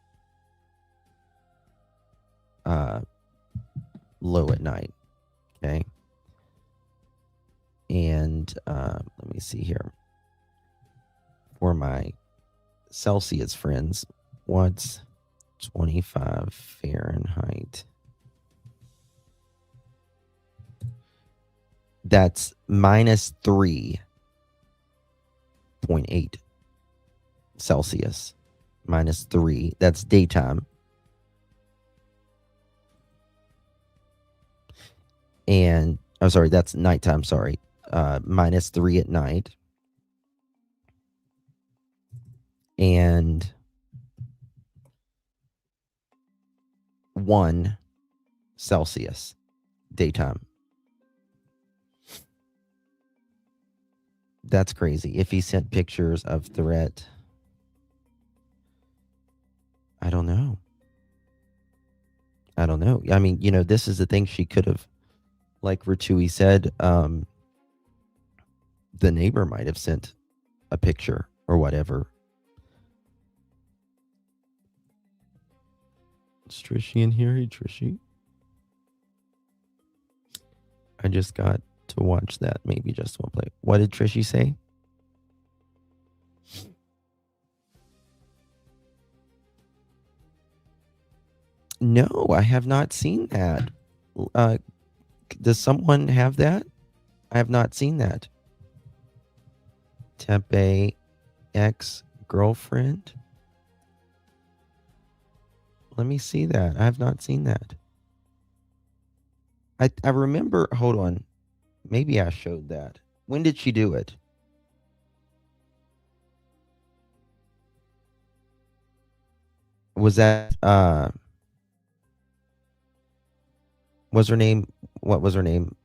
low at night. Okay. And let me see here. For my Celsius friends, what's 25 Fahrenheit? That's minus 3.8 Celsius. Minus 3. That's daytime. And I'm sorry, that's nighttime. Sorry. Minus 3 at night. And 1 Celsius daytime. That's crazy. If he sent pictures of threat, I don't know. I mean, this is the thing. She could have, like Ratui said, the neighbor might have sent a picture or whatever. Is Trishy in here? Hey, Trishy. I just got to watch that. Maybe just one play. What did Trishy say? No, I have not seen that. Does someone have that? I have not seen that. Tepe ex-girlfriend. Let me see that. I have not seen that. I remember, hold on. Maybe I showed that. When did she do it? Was that, was her name, what was her name?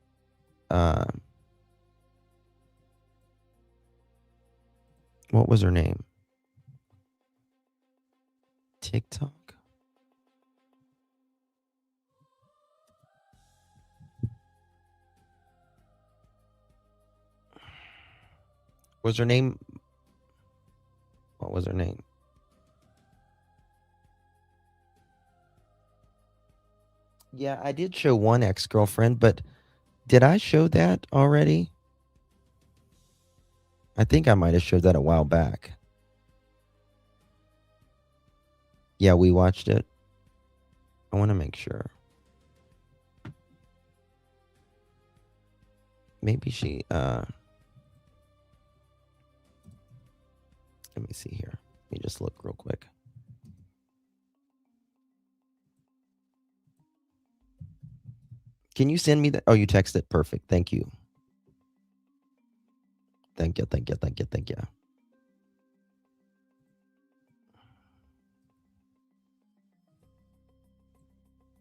What was her name? TikTok? Was her name? What was her name? Yeah, I did show one ex-girlfriend, but did I show that already? I think I might have showed that a while back. Yeah, we watched it. I want to make sure. Maybe she, let me see here. Let me just look real quick. Can you send me that? Oh, you texted. Perfect. Thank you. Thank you.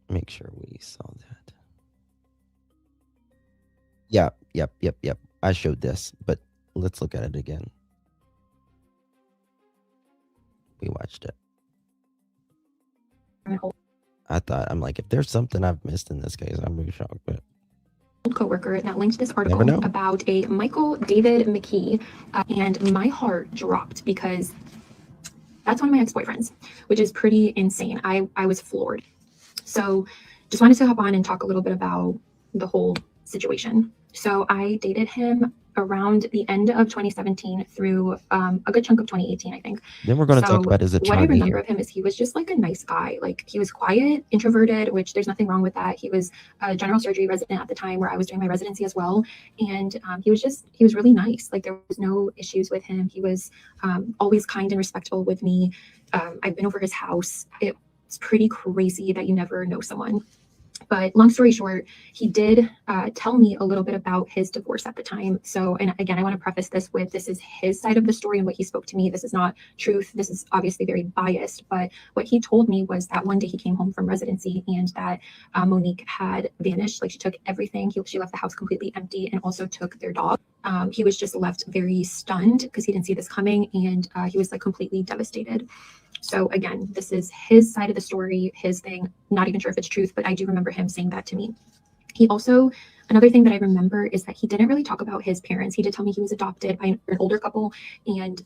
Make sure we saw that. Yeah, yep. I showed this, but let's look at it again. We watched it. I'm like, if there's something I've missed in this case, I'm really shocked. But
co-worker that linked this article about a Michael David McKee, and my heart dropped because that's one of my ex-boyfriends, which is pretty insane. I was floored. So just wanted to hop on and talk a little bit about the whole situation. So I dated him around the end of 2017 through a good chunk of 2018, I think.
Then we're going to talk about his attorney.
What I remember of him is he was just like a nice guy. Like he was quiet, introverted, which there's nothing wrong with that. He was a general surgery resident at the time where I was doing my residency as well. And he was really nice. Like there was no issues with him. He was always kind and respectful with me. I've been over his house. It's pretty crazy that you never know someone. But long story short, he did tell me a little bit about his divorce at the time. So, and again, I want to preface this with this is his side of the story and what he spoke to me. This is not truth. This is obviously very biased. But what he told me was that one day he came home from residency and that Monique had vanished. Like she took everything. She left the house completely empty and also took their dog. He was just left very stunned because he didn't see this coming. And he was like completely devastated. So again, this is his side of the story, his thing. Not even sure if it's truth, but I do remember him saying that to me. He also, another thing that I remember is that he didn't really talk about his parents. He did tell me he was adopted by an older couple, and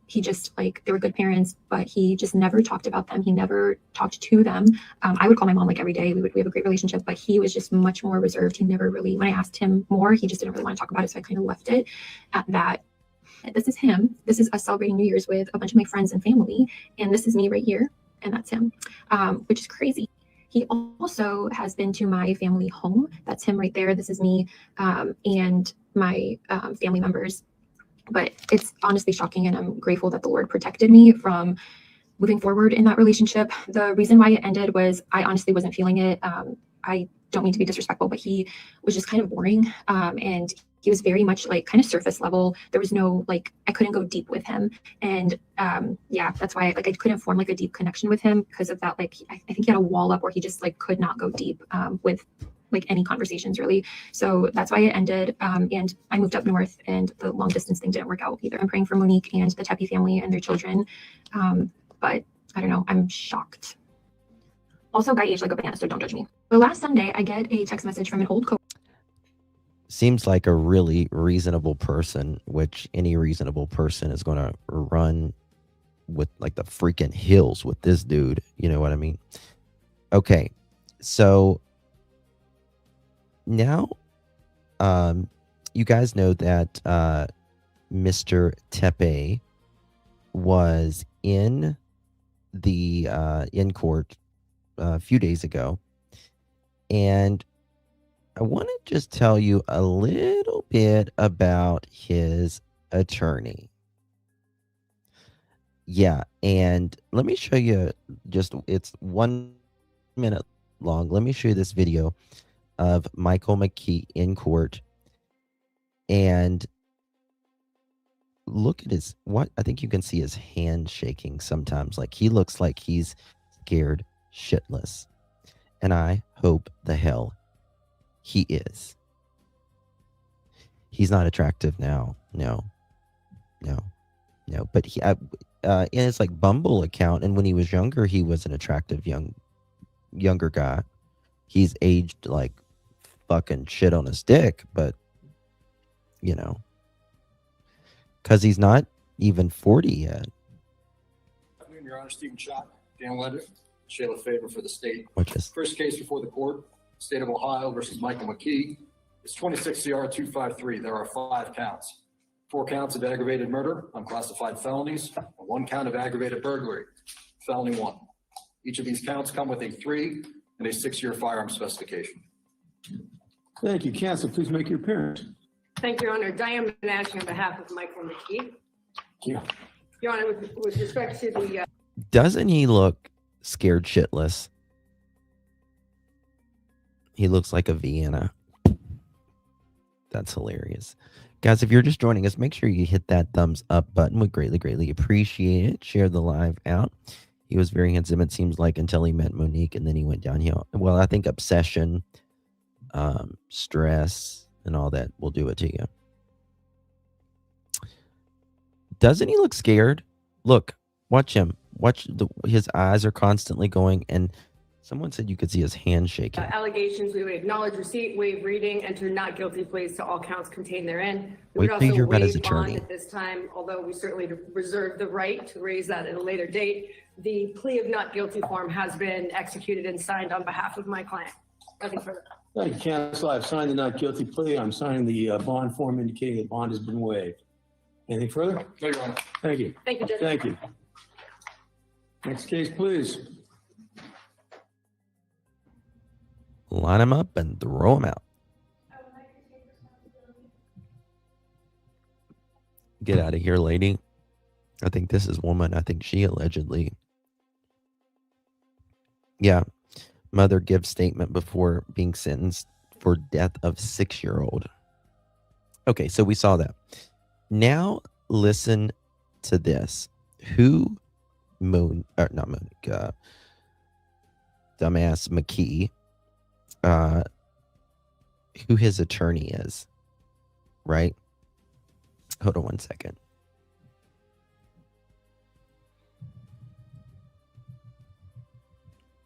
he just like, they were good parents, but he just never talked about them. He never talked to them. I would call my mom like every day. We have a great relationship, but he was just much more reserved. He never really, when I asked him more, he just didn't really want to talk about it. So I kind of left it at that. This is him. This is us celebrating New Year's with a bunch of my friends and family. And this is me right here. And that's him, which is crazy. He also has been to my family home. That's him right there. This is me and my family members. But it's honestly shocking. And I'm grateful that the Lord protected me from moving forward in that relationship. The reason why it ended was I honestly wasn't feeling it. I don't mean to be disrespectful, but he was just kind of boring. And he was very much like kind of surface level. There was no, like, I couldn't go deep with him. And yeah, that's why I couldn't form like a deep connection with him because of that. Like, I think he had a wall up where he just like could not go deep with like any conversations really. So that's why it ended. And I moved up north and the long distance thing didn't work out either. I'm praying for Monique and the Tepe family and their children. But I don't know, I'm shocked. Also, guy aged like a banana, so don't judge me. The last Sunday, I get a text message from an old
Seems like a really reasonable person, which any reasonable person is going to run with like the freaking hills with this dude. You know what I mean? Okay. So now, you guys know that Mr. Tepe was in court a few days ago, and I want to just tell you a little bit about his attorney. Yeah, and let me show you it's 1 minute long. Let me show you this video of Michael McKee in court. And look at I think you can see his hand shaking sometimes. Like he looks like he's scared shitless. And I hope the hell he is. He's not attractive now. No. But he, in his like Bumble account, and when he was younger, he was an attractive younger guy. He's aged like fucking shit on his dick, but you know, because he's not even 40 yet.
Your Honor, Stephen Schott, Dan Levitt, Shayla Faber for the state.
Watch this.
First case before the court, State of Ohio versus Michael McKee. It's 26 CR 253. There are 5 counts. 4 counts of aggravated murder, unclassified felonies, and 1 count of aggravated burglary, felony 1. Each of these counts come with a 3 and a 6-year firearm specification.
Thank you. Counsel, please make your appearance.
Thank you, Your Honor. Diane Menashe on behalf of Michael McKee.
Thank you.
Your Honor, with respect to the...
Doesn't he look scared shitless? He looks like a Vienna. That's hilarious. Guys, if you're just joining us, make sure you hit that thumbs up button. We greatly appreciate it. Share the live out. He was very handsome, it seems like, until he met Monique, and then he went downhill. Well, I think obsession, stress, and all that will do it to you. Doesn't he look scared? Look, watch him. His eyes are constantly going, and someone said you could see his hand shaking.
Allegations, we would acknowledge receipt, waive reading, enter not guilty pleas to all counts contained therein. We
Wait
would
till you
also
hear about his
waive
attorney.
bond at this time, although we certainly reserve the right to raise that at a later date. The plea of not guilty form has been executed and signed on behalf of my client. Nothing further.
Thank you, counsel. I've signed the not guilty plea. I'm signing the bond form indicating the bond has been waived. Anything further?
No, Your Honor.
Thank you.
Thank you, Judge.
Thank you. Next case, please.
Line them up and throw them out. Get out of here, lady. I think this is woman. I think she allegedly. Yeah. Mother gives statement before being sentenced for death of 6-year-old. Okay, so we saw that. Now listen to this. Who dumbass McKee, who his attorney is, right? Hold on one second.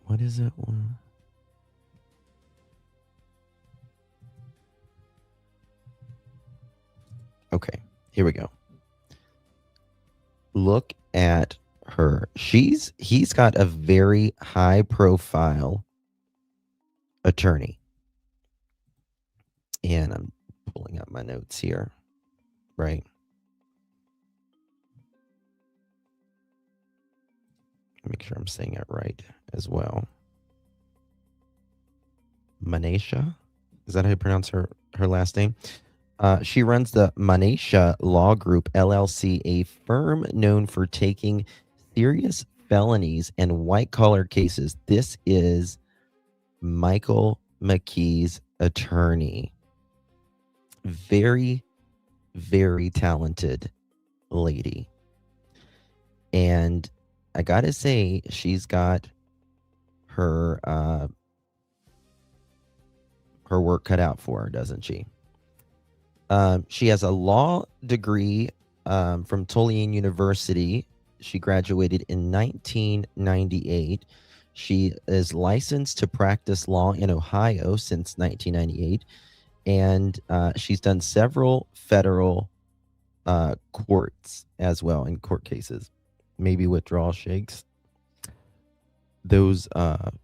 What is it? Okay, here we go. Look at her. He's got a very high profile attorney. And I'm pulling up my notes here, right? Make sure I'm saying it right as well. Manisha, is that how you pronounce her last name? She runs the Manisha Law Group, LLC, a firm known for taking serious felonies and white-collar cases. This is Michael McKee's attorney. Very, very talented lady. And I gotta say, she's got her work cut out for her, doesn't she? She has a law degree from Tulane University. She graduated in 1998. She is licensed to practice law in Ohio since 1998. And she's done several federal courts as well in court cases. Maybe withdrawal shakes. Those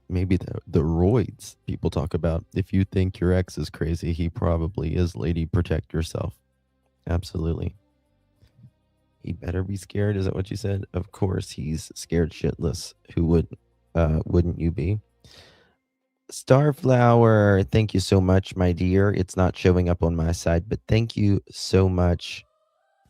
maybe the roids people talk about. If you think your ex is crazy, he probably is. Lady, protect yourself. Absolutely. He better be scared. Is that what you said? Of course he's scared shitless. Who wouldn't you be? Starflower, thank you so much, my dear. It's not showing up on my side, but thank you so much.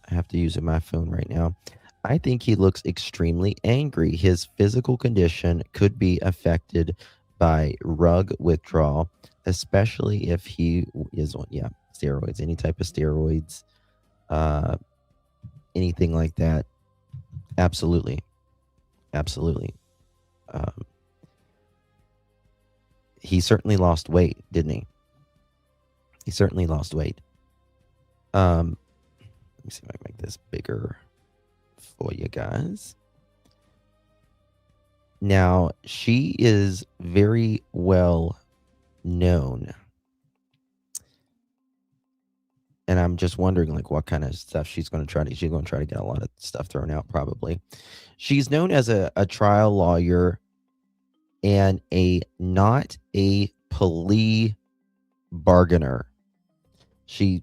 I have to use my phone right now. I think he looks extremely angry. His physical condition could be affected by rug withdrawal, especially if he is on, steroids, any type of steroids, anything like that. Absolutely. Absolutely. He certainly lost weight, didn't he? He certainly lost weight. Let me see if I can make this bigger for you guys. Now, she is very well known. And I'm just wondering, like, what kind of stuff she's going to try to. She's going to try to get a lot of stuff thrown out, probably. She's known as a trial lawyer and not a plea bargainer. She's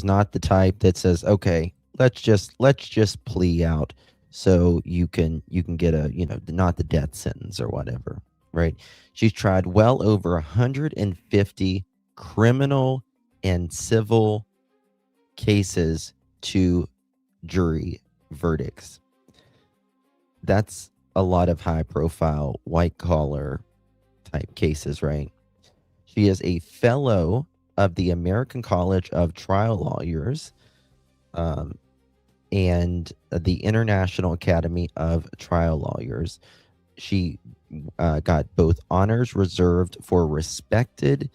not the type that says, okay, let's just plea out so you can get a, not the death sentence or whatever, right? She's tried well over 150 criminal and civil cases to jury verdicts. That's a lot of high profile white collar type cases, right? She is a fellow of the American College of Trial Lawyers and the International Academy of Trial Lawyers. She got both honors reserved for respected,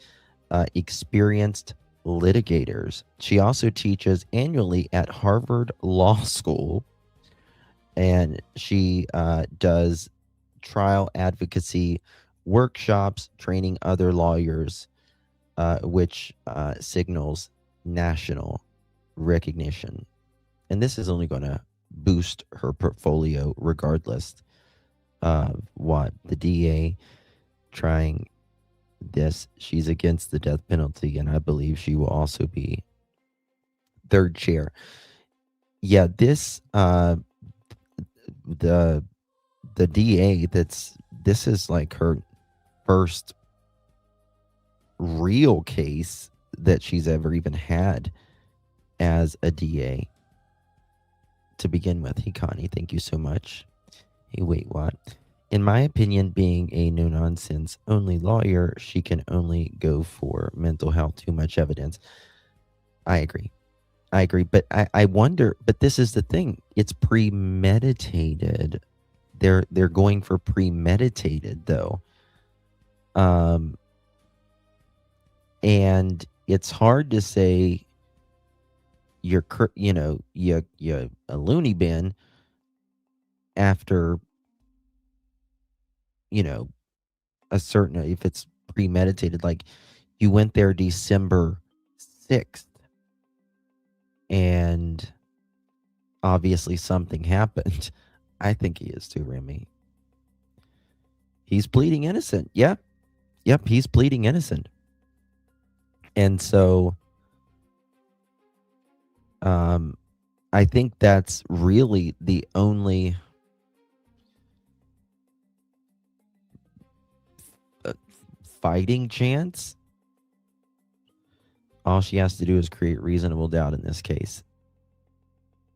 experienced litigators. She also teaches annually at Harvard Law School, and she does trial advocacy workshops, training other lawyers, which signals national recognition. And this is only going to boost her portfolio regardless of what the DA trying this. She's against the death penalty, and I believe she will also be third chair. Yeah, this the DA this is like her first real case that she's ever even had as a DA to begin with. Hey, Connie, thank you so much. Hey, wait, what? In my opinion, being a no-nonsense only lawyer, she can only go for mental health, too much evidence. I agree. But I wonder, but this is the thing. It's premeditated. They're going for premeditated, though. And it's hard to say you're a loony bin after, a certain, if it's premeditated, like you went there December 6th and obviously something happened. I think he is too, Remy. He's pleading innocent. Yep, he's pleading innocent. And so I think that's really the only fighting chance. All she has to do is create reasonable doubt in this case.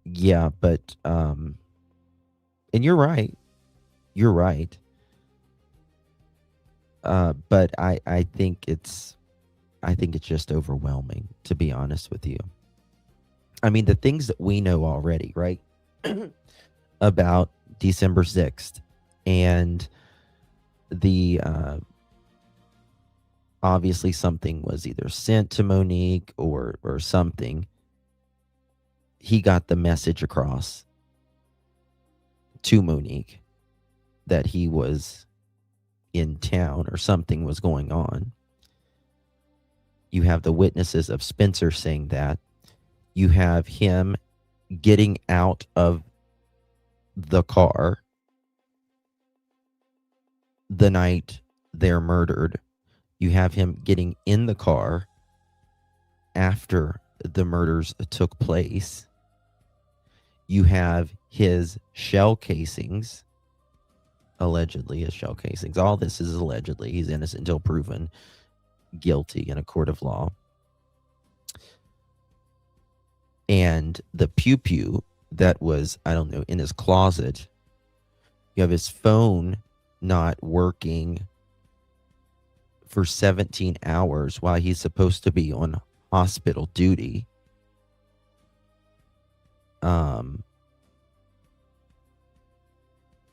Yeah, but and you're right. But I think it's just overwhelming, to be honest with you. I mean, the things that we know already, right? About December 6th and the obviously something was either sent to Monique or something. He got the message across to Monique that he was in town or something was going on. You have the witnesses of Spencer saying that. You have him getting out of the car the night they're murdered. You have him getting in the car after the murders took place. You have his shell casings, allegedly his shell casings. All this is allegedly. He's innocent until proven guilty in a court of law. And the pew-pew that was, I don't know, in his closet. You have his phone not working for 17 hours while he's supposed to be on hospital duty.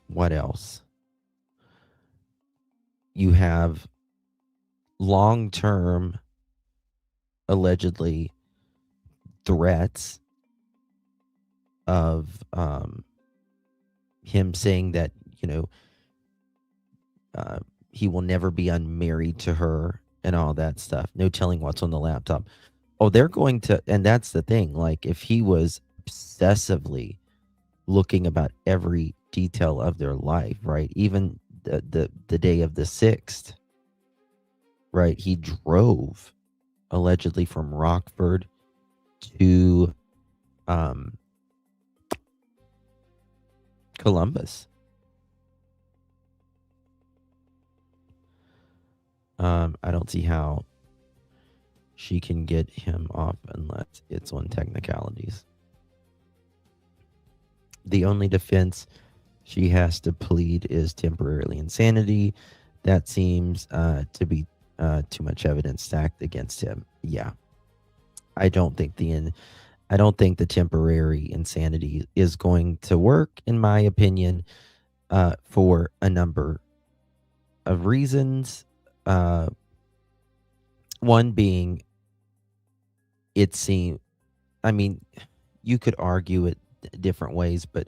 What else? You have long-term, allegedly, threats of him saying that, he will never be unmarried to her and all that stuff. No telling what's on the laptop. Oh, they're going to, and that's the thing. Like, if he was obsessively looking about every detail of their life, right? Even the day of the 6th, right? He drove allegedly from Rockford to Columbus. I don't see how she can get him off unless it's on technicalities. The only defense she has to plead is temporarily insanity. That seems to be too much evidence stacked against him. Yeah, I don't think the temporary insanity is going to work, in my opinion, for a number of reasons. One being, it seems, I mean, you could argue it different ways, but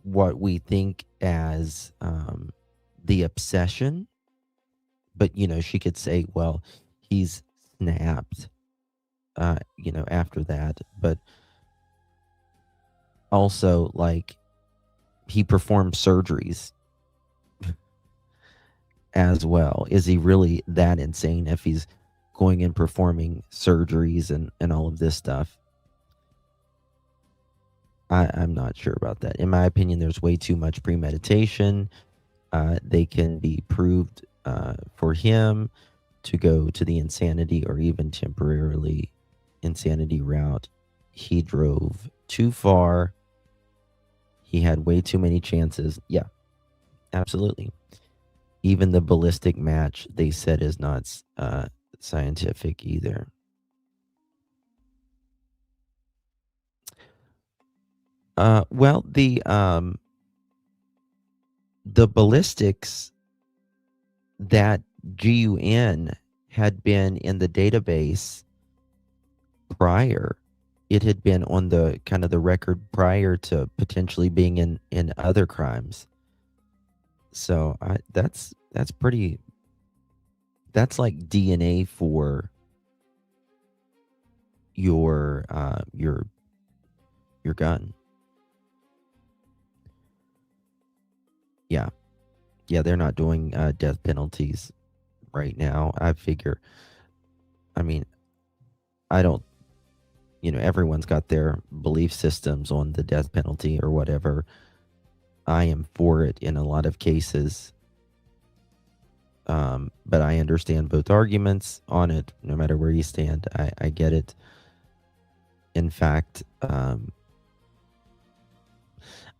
what we think as the obsession, but she could say, well, he's snapped after that, but also, like, he performed surgeries as well. Is he really that insane if he's going and performing surgeries and all of this stuff? I'm not sure about that. In my opinion, there's way too much premeditation. They can be proved for him to go to the insanity or even temporarily insanity route. He drove too far. He had way too many chances. Yeah, absolutely. Even the ballistic match, they said, is not scientific either. Well, the ballistics that GUN had been in the database prior. It had been on the kind of the record prior to potentially being in other crimes. So that's pretty. That's like DNA for your gun. Yeah, they're not doing death penalties right now. I figure. I mean, I don't. Everyone's got their belief systems on the death penalty or whatever. I am for it in a lot of cases. But I understand both arguments on it, no matter where you stand. I get it. In fact, I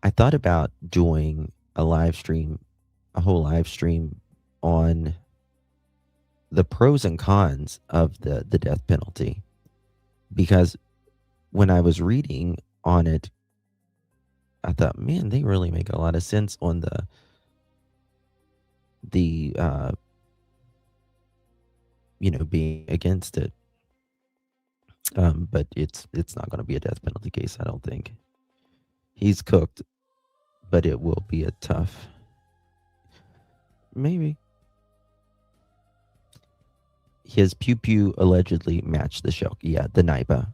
thought about doing a whole live stream on the pros and cons of the death penalty. Because when I was reading on it, I thought, man, they really make a lot of sense on the being against it. But it's not going to be a death penalty case, I don't think. He's cooked, but it will be a tough. Maybe. His pew pew allegedly matched the shell. Yeah, the NIPA.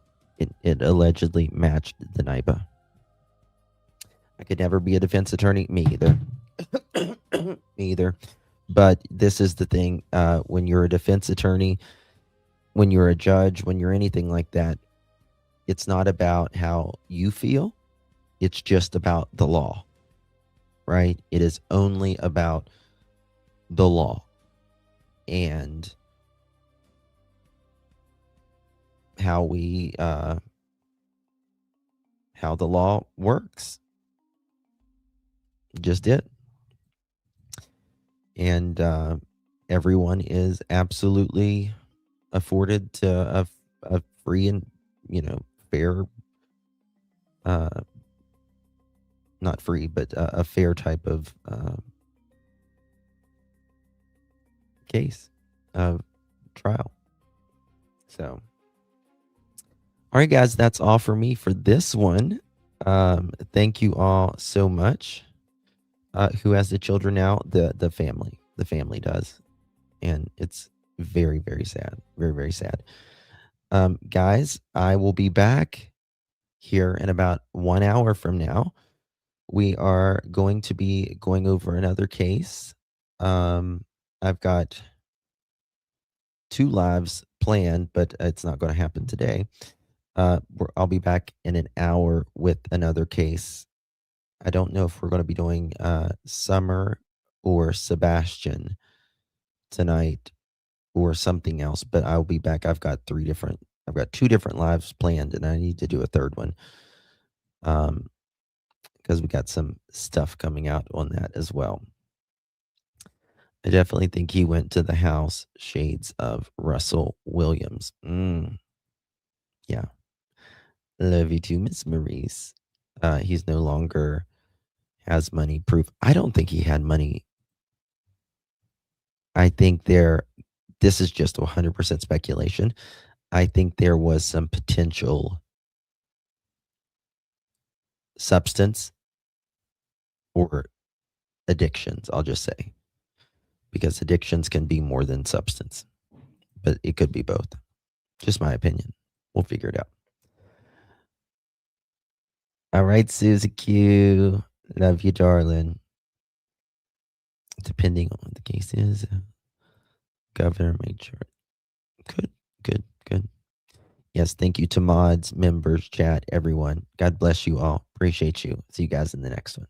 It allegedly matched the NIPA. I could never be a defense attorney. Me either. Me either. But this is the thing. When you're a defense attorney, when you're a judge, when you're anything like that, it's not about how you feel. It's just about the law, right? It is only about the law and how the law works. Just it. And everyone is absolutely afforded to a free and fair, not free, but a fair type of case of trial. So, all right, guys, that's all for me for this one. Thank you all so much. Who has the children now? The family. The family does, and it's very, very sad. Very, very sad. Guys, I will be back here in about 1 hour from now. We are going to be going over another case. I've got 2 lives planned, but it's not going to happen today. I'll be back in an hour with another case. I don't know if we're going to be doing Summer or Sebastian tonight or something else, but I'll be back. I've got 2 different lives planned, and I need to do a third one. Because we got some stuff coming out on that as well. I definitely think he went to the house. Shades of Russell Williams. Yeah. Love you too, Miss Maurice. He's no longer has money proof. I don't think he had money. I think this is just 100% speculation. I think there was some potential substance or addictions, I'll just say. Because addictions can be more than substance. But it could be both. Just my opinion. We'll figure it out. All right, Susie Q. Love you, darling. depending on what the case is. Governor made sure. Good. Yes, thank you to mods, members, chat, everyone. God bless you all. Appreciate you. See you guys in the next one.